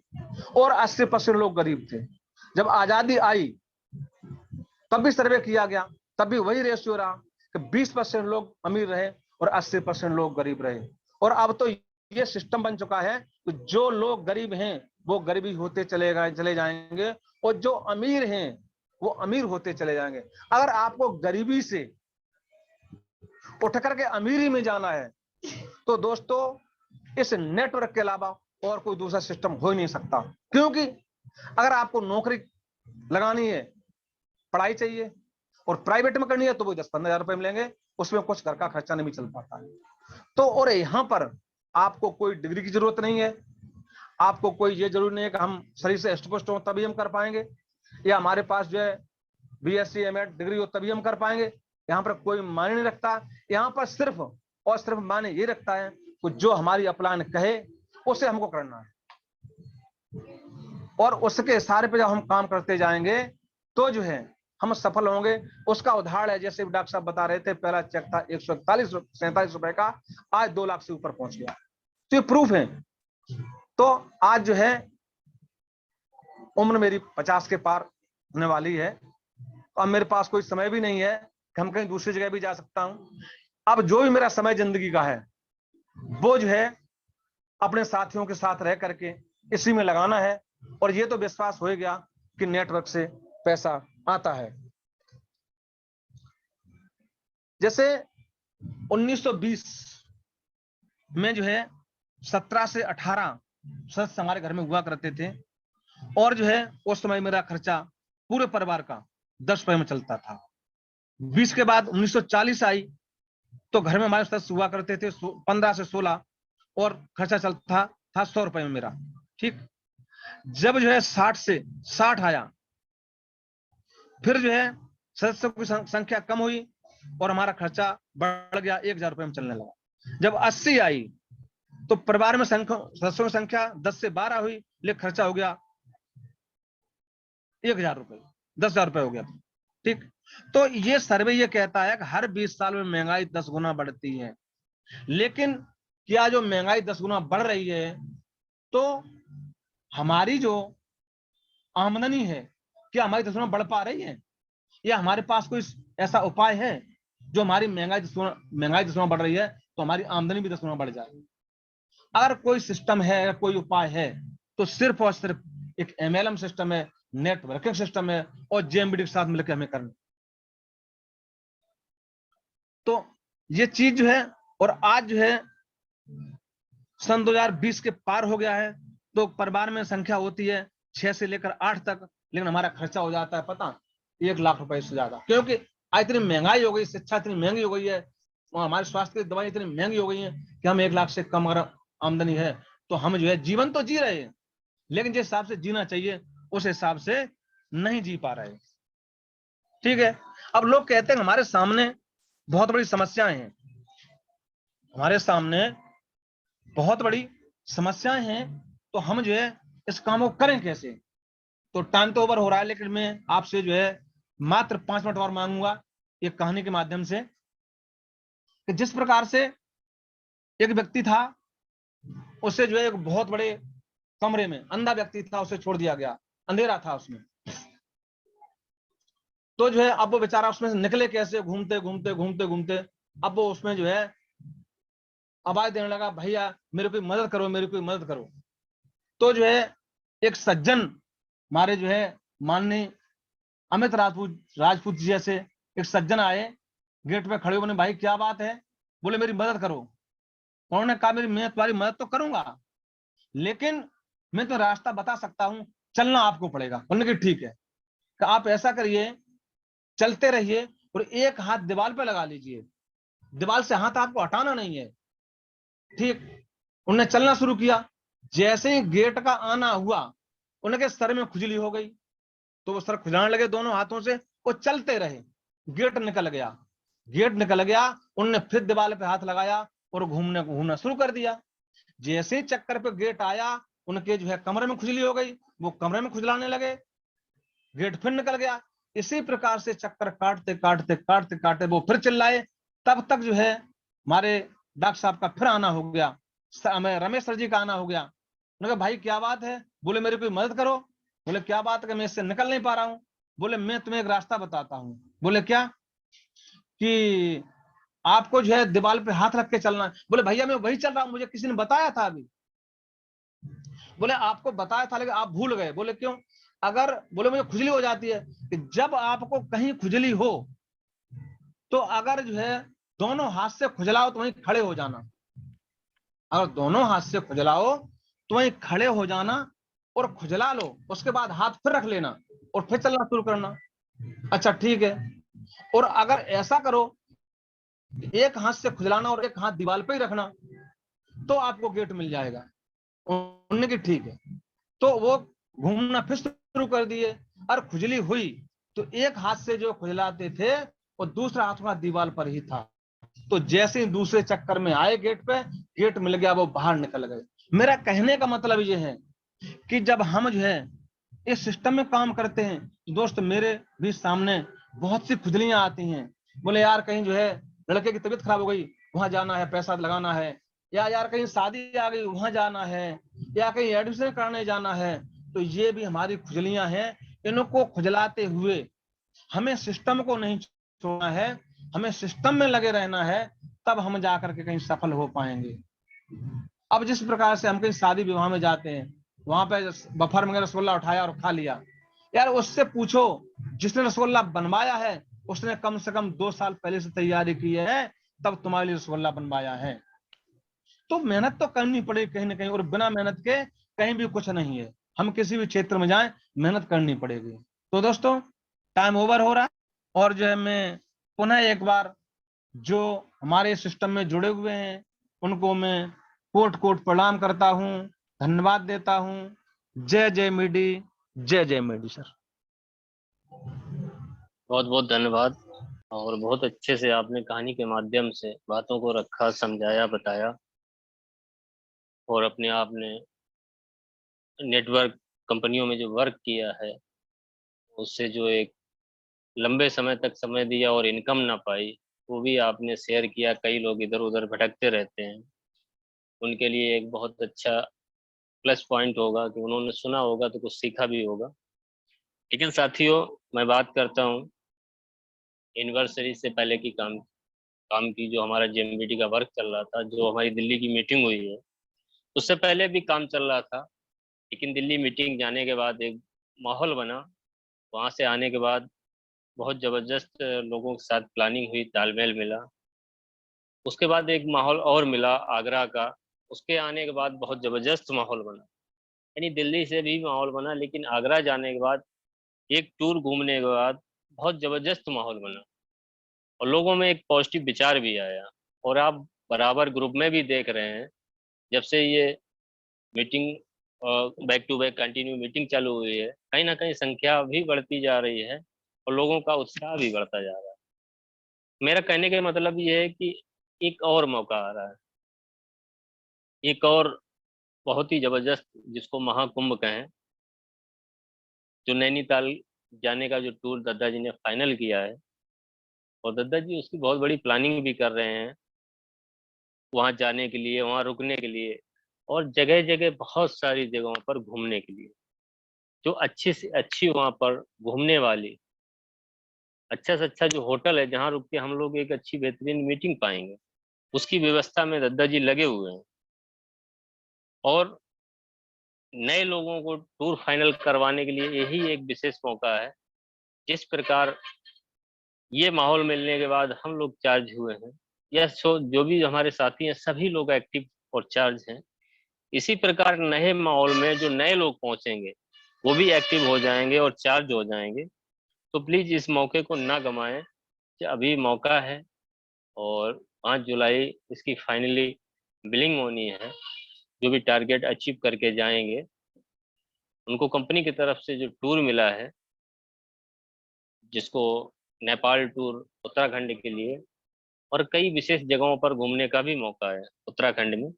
और 80% लोग गरीब थे। जब आजादी आई तब भी सर्वे किया गया, तब भी वही रेशियो रहा कि 20% लोग अमीर रहे और 80% लोग गरीब रहे। और अब तो ये सिस्टम बन चुका है कि जो लोग गरीब हैं वो गरीबी होते चले जाएंगे, और जो अमीर हैं वो अमीर होते चले जाएंगे। अगर आपको गरीबी से उठ करके अमीरी में जाना है तो दोस्तों इस नेटवर्क के अलावा और कोई दूसरा सिस्टम हो ही नहीं सकता। क्योंकि अगर आपको नौकरी लगानी है, पढ़ाई चाहिए, और प्राइवेट में करनी है तो वो 10-15 हजार रुपए मिलेंगे, उसमें कुछ घर का खर्चा नहीं चल पाता है। तो और यहाँ पर आपको कोई डिग्री की जरूरत नहीं है, आपको कोई ये जरूरी नहीं है कि हम शरीर से स्पष्ट हो तभी हम कर पाएंगे, या हमारे पास जो है बीएससी एमएड डिग्री हो तभी हम कर पाएंगे। यहाँ पर कोई मायने नहीं रखता। यहाँ पर सिर्फ और सिर्फ मायने ये रखता है कि जो हमारी अपलाइन कहे उसे हमको करना है, और उसके इशारे पे जब हम काम करते जाएंगे तो जो है हम सफल होंगे। उसका उदाहरण है, जैसे डॉक्टर साहब बता रहे थे, पहला चेक था 147 रुपए का, आज 2 लाख से ऊपर पहुंच गया। तो ये प्रूफ है। तो आज जो है उम्र मेरी 50 के पार होने वाली है, अब मेरे पास कोई समय भी नहीं है कि हम कहीं दूसरी जगह भी जा सकता हूं। अब जो भी मेरा समय जिंदगी का है वो जो है अपने साथियों के साथ रह करके इसी में लगाना है, और ये तो विश्वास हो गया कि नेटवर्क से पैसा आता है। जैसे 1920 में जो है 17 से 18 सदस्य हमारे घर में हुआ करते थे, और जो है उस समय मेरा खर्चा पूरे परिवार का 10 रुपए में चलता था। 20 के बाद 1940 आई तो घर में हमारे सदस्य हुआ करते थे 15 से 16, और खर्चा चलता था 100 रुपए में मेरा। ठीक, जब जो है 60 से 60 आया, फिर जो है सदस्यों की संख्या कम हुई और हमारा खर्चा बढ़ गया, 1000 रुपए में चलने लगा। जब 80 आई तो परिवार में सदस्यों की संख्या 10 से 12 हुई, लेकिन खर्चा हो गया 1000 रुपए, 10,000 रुपए हो गया। ठीक, तो ये सर्वे ये कहता है कि हर 20 साल में महंगाई 10 गुना बढ़ती है। लेकिन क्या जो महंगाई 10 गुना बढ़ रही है तो हमारी जो आमदनी है क्या हमारी 10 गुना बढ़ पा रही है, या हमारे पास कोई ऐसा उपाय है जो हमारी महंगाई 10 गुना बढ़ रही है तो हमारी आमदनी भी 10 गुना बढ़ जाए? अगर कोई सिस्टम है, कोई उपाय है, तो सिर्फ और सिर्फ एक MLM सिस्टम है, नेटवर्किंग सिस्टम है, और JMBD के साथ मिलकर हमें करना। तो ये चीज जो है, और आज जो है सन 2020 के पार हो गया है, तो परिवार में संख्या होती है 6 से लेकर 8 तक, लेकिन हमारा खर्चा हो जाता है पता 1 लाख रुपए से ज्यादा, क्योंकि आज इतनी महंगाई हो गई, शिक्षा इतनी महंगी हो गई है, और हमारे स्वास्थ्य की दवाई इतनी महंगी हो गई है कि हम 1 लाख से कम अगर आमदनी है तो हम जो है जीवन तो जी रहे हैं, लेकिन जिस हिसाब से जीना चाहिए उस हिसाब से नहीं जी पा रहे। ठीक है, अब लोग कहते हैं हमारे सामने बहुत बड़ी समस्याएं हैं, हमारे सामने बहुत बड़ी समस्याएं हैं, तो हम जो है इस काम को करें कैसे? तो टाइम तो ओवर हो रहा है, लेकिन मैं आपसे जो है मात्र 5 मिनट और मांगूंगा एक कहानी के माध्यम से, कि जिस प्रकार से एक व्यक्ति था, उसे जो है एक बहुत बड़े कमरे में, अंधा व्यक्ति था, उसे छोड़ दिया गया, अंधेरा था उसमें। तो जो है अब वो बेचारा उसमें से निकले कैसे? घूमते घूमते घूमते घूमते अब वो उसमें जो है आवाज देने लगा, भैया मेरे को मदद करो, मेरे को मदद करो। तो जो है एक सज्जन हमारे जो है माननीय अमित राजपूत जी जैसे एक सज्जन आए, गेट पे खड़े, बोले भाई क्या बात है? बोले मेरी मदद करो। उन्होंने कहा मैं तुम्हारी मदद तो करूंगा, लेकिन मैं तो रास्ता बता सकता हूं, चलना आपको पड़ेगा। उन्होंने कहा ठीक है, कि आप ऐसा करिए, चलते रहिए और एक हाथ दीवार पे लगा लीजिए, दीवार से हाथ आपको हटाना नहीं है। ठीक, उन्होंने चलना शुरू किया। जैसे ही गेट का आना हुआ, उनके सर में खुजली हो गई, तो वो सर खुजाने लगे दोनों हाथों से, वो चलते रहे, गेट निकल गया। गेट निकल गया, उनने फिर दीवार पे हाथ लगाया और घूमना शुरू कर दिया। जैसे ही चक्कर पे गेट आया, उनके जो है कमरे में खुजली हो गई, वो कमरे में खुजलाने लगे, गेट फिर निकल गया। इसी प्रकार से चक्कर काटते काटते काटते काटते वो फिर चिल्लाए। तब तक जो है हमारे डॉक्टर साहब का फिर आना हो गया, रमेश सर जी का आना हो गया। उन्होंने कहा भाई क्या बात है? बोले मेरी कोई मदद करो। बोले क्या बात है? मैं इससे निकल नहीं पा रहा हूँ। बोले मैं तुम्हें एक रास्ता बताता हूँ। बोले क्या? कि आपको जो है दीवार पे हाथ रख के चलना है। बोले भैया मैं वही चल रहा हूँ, मुझे किसी ने बताया था अभी। बोले आपको बताया था लेकिन आप भूल गए। बोले क्यों? अगर बोले मुझे खुजली हो जाती है, कि जब आपको कहीं खुजली हो तो अगर जो है दोनों हाथ से खुजलाओ तो वहीं खड़े हो जाना, अगर दोनों हाथ से खुजलाओ तो वहीं खड़े हो जाना और खुजला लो, उसके बाद हाथ फिर रख लेना और फिर चलना शुरू करना। अच्छा ठीक है। और अगर ऐसा करो, एक हाथ से खुजलाना और एक हाथ दीवार पे ही रखना, तो आपको गेट मिल जाएगा। उन्होंने की ठीक है। तो वो घूमना फिर शुरू कर दिए, और खुजली हुई तो एक हाथ से जो खुजलाते थे और दूसरा हाथ वहां दीवार पर ही था। तो जैसे ही दूसरे चक्कर में आए गेट पे, गेट मिल गया, वो बाहर निकल गए। मेरा कहने का मतलब ये है कि जब हम जो है इस सिस्टम में काम करते हैं, दोस्त मेरे भी सामने बहुत सी खुजलियां आती हैं। बोले यार कहीं जो है लड़के की तबीयत खराब हो गई, वहां जाना है, पैसा लगाना है, या यार कहीं शादी आ गई वहां जाना है, या कहीं एडमिशन कराने जाना है। तो ये भी हमारी खुजलियां हैं। इनको खुजलाते हुए हमें सिस्टम को नहीं छोड़ना है, हमें सिस्टम में लगे रहना है, तब हम जाकर के कहीं सफल हो पाएंगे। अब जिस प्रकार से हम कहीं शादी विवाह में जाते हैं, वहां पे बफर में रसगुल्ला उठाया और खा लिया, यार उससे पूछो जिसने रसगुल्ला बनवाया है उसने कम से कम 2 साल पहले से तैयारी की है, तब तुम्हारे लिए रसगुल्ला बनवाया है। तो मेहनत तो करनी पड़ेगी कहीं ना कहीं, और बिना मेहनत के कहीं भी कुछ नहीं है। हम किसी भी क्षेत्र में जाएं, मेहनत करनी पड़ेगी। तो दोस्तों, टाइम ओवर हो रहा है, और जो है मैं पुनः एक बार जो हमारे सिस्टम में जुड़े हुए हैं उनको मैं कोट कोट प्रणाम करता हूं, धन्यवाद देता हूं। जय जय मीडी, जय जय मीडी सर। बहुत बहुत धन्यवाद। और बहुत अच्छे से आपने कहानी के माध्यम से बातों को रखा, समझाया, बताया। और अपने आप ने नेटवर्क कंपनियों में जो वर्क किया है उससे जो एक लंबे समय तक समय दिया और इनकम ना पाई, वो भी आपने शेयर किया। कई लोग इधर उधर भटकते रहते हैं, उनके लिए एक बहुत अच्छा प्लस पॉइंट होगा कि उन्होंने सुना होगा तो कुछ सीखा भी होगा। लेकिन साथियों, मैं बात करता हूँ एनिवर्सरी से पहले की काम काम की। जो हमारा जेएमबीटी का वर्क चल रहा था, जो हमारी दिल्ली की मीटिंग हुई है, उससे पहले भी काम चल रहा था। लेकिन दिल्ली मीटिंग जाने के बाद एक माहौल बना। वहाँ से आने के बाद बहुत ज़बरदस्त लोगों के साथ प्लानिंग हुई, तालमेल मिला। उसके बाद एक माहौल और मिला आगरा का। उसके आने के बाद बहुत ज़बरदस्त माहौल बना। यानी दिल्ली से भी माहौल बना, लेकिन आगरा जाने के बाद एक टूर घूमने के बाद बहुत ज़बरदस्त माहौल बना और लोगों में एक पॉजिटिव विचार भी आया। और आप बराबर ग्रुप में भी देख रहे हैं, जब से ये meeting back to back continue meeting चालू हुई है, कहीं ना कहीं संख्या भी बढ़ती जा रही है और लोगों का उत्साह भी बढ़ता जा रहा है। मेरा कहने का मतलब ये है कि एक और मौका आ रहा है, एक और बहुत ही जबरदस्त, जिसको महाकुंभ कहें। जो नैनीताल जाने का जो टूर दद्दा जी ने फाइनल किया है, और दद्दा जी उसकी बहुत बड़ी प्लानिंग भी कर रहे हैं वहाँ जाने के लिए, वहाँ रुकने के लिए, और जगह जगह बहुत सारी जगहों पर घूमने के लिए। जो अच्छी से अच्छी वहाँ पर घूमने वाली, अच्छा से अच्छा जो होटल है जहाँ रुक के हम लोग एक अच्छी बेहतरीन मीटिंग पाएंगे, उसकी व्यवस्था में दद्दा जी लगे हुए हैं। और नए लोगों को टूर फाइनल करवाने के लिए यही एक विशेष मौका है। जिस प्रकार ये माहौल मिलने के बाद हम लोग चार्ज हुए हैं, या जो भी हमारे साथी हैं सभी लोग एक्टिव और चार्ज हैं, इसी प्रकार नए माहौल में जो नए लोग पहुंचेंगे वो भी एक्टिव हो जाएंगे और चार्ज हो जाएंगे। तो प्लीज इस मौके को ना गंवाएं कि अभी मौका है। और 5 जुलाई इसकी फाइनली बिलिंग होनी है। जो भी टारगेट अचीव करके जाएंगे उनको कंपनी की तरफ से जो टूर मिला है, जिसको नेपाल टूर उत्तराखंड के लिए, और कई विशेष जगहों पर घूमने का भी मौका है उत्तराखंड में,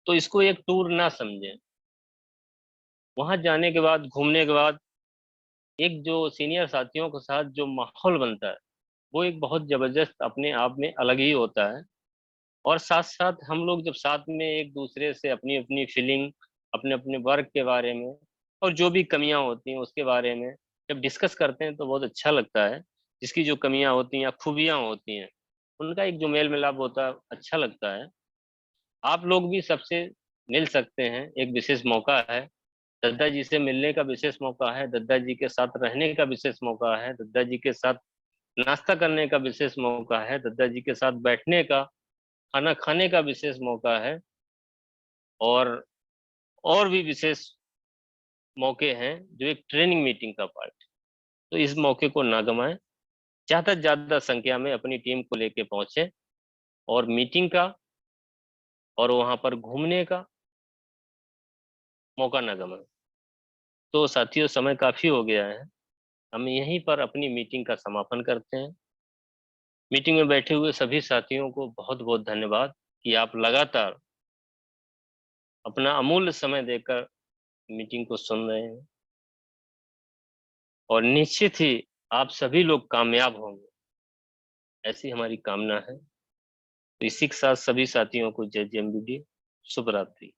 तो इसको एक टूर ना समझें। वहां जाने के बाद, घूमने के बाद, एक जो सीनियर साथियों के साथ जो माहौल बनता है वो एक बहुत जबरदस्त अपने आप में अलग ही होता है। और साथ साथ हम लोग जब साथ में एक दूसरे से अपनी अपनी फीलिंग, अपने अपने वर्क के बारे में और जो भी कमियां होती हैं उसके बारे में जब डिस्कस करते हैं तो बहुत अच्छा लगता है। जिसकी जो कमियां होती हैं या खूबियां होती हैं उनका एक जो मेल मिलाप होता है, अच्छा लगता है। आप लोग भी सबसे मिल सकते हैं, एक विशेष मौका है। दद्दा जी से मिलने का विशेष मौका है, दद्दा जी के साथ रहने का विशेष मौका है, दद्दा जी के साथ नाश्ता करने का विशेष मौका है, दद्दा जी के साथ बैठने का, खाना खाने का विशेष मौका है। और और भी विशेष मौके हैं जो एक ट्रेनिंग मीटिंग का पार्ट। तो इस मौके को ना गंवाएं, ज्यादा से ज्यादा संख्या में अपनी टीम को लेके पहुंचे और मीटिंग का और वहां पर घूमने का मौका ना गंवाएं। तो साथियों, समय काफी हो गया है, हम यहीं पर अपनी मीटिंग का समापन करते हैं। मीटिंग में बैठे हुए सभी साथियों को बहुत बहुत धन्यवाद कि आप लगातार अपना अमूल्य समय देकर मीटिंग को सुन रहे हैं। और निश्चित ही आप सभी लोग कामयाब होंगे, ऐसी हमारी कामना है। तो इसी के साथ सभी साथियों को जय जय एमबीडी, शुभ रात्रि।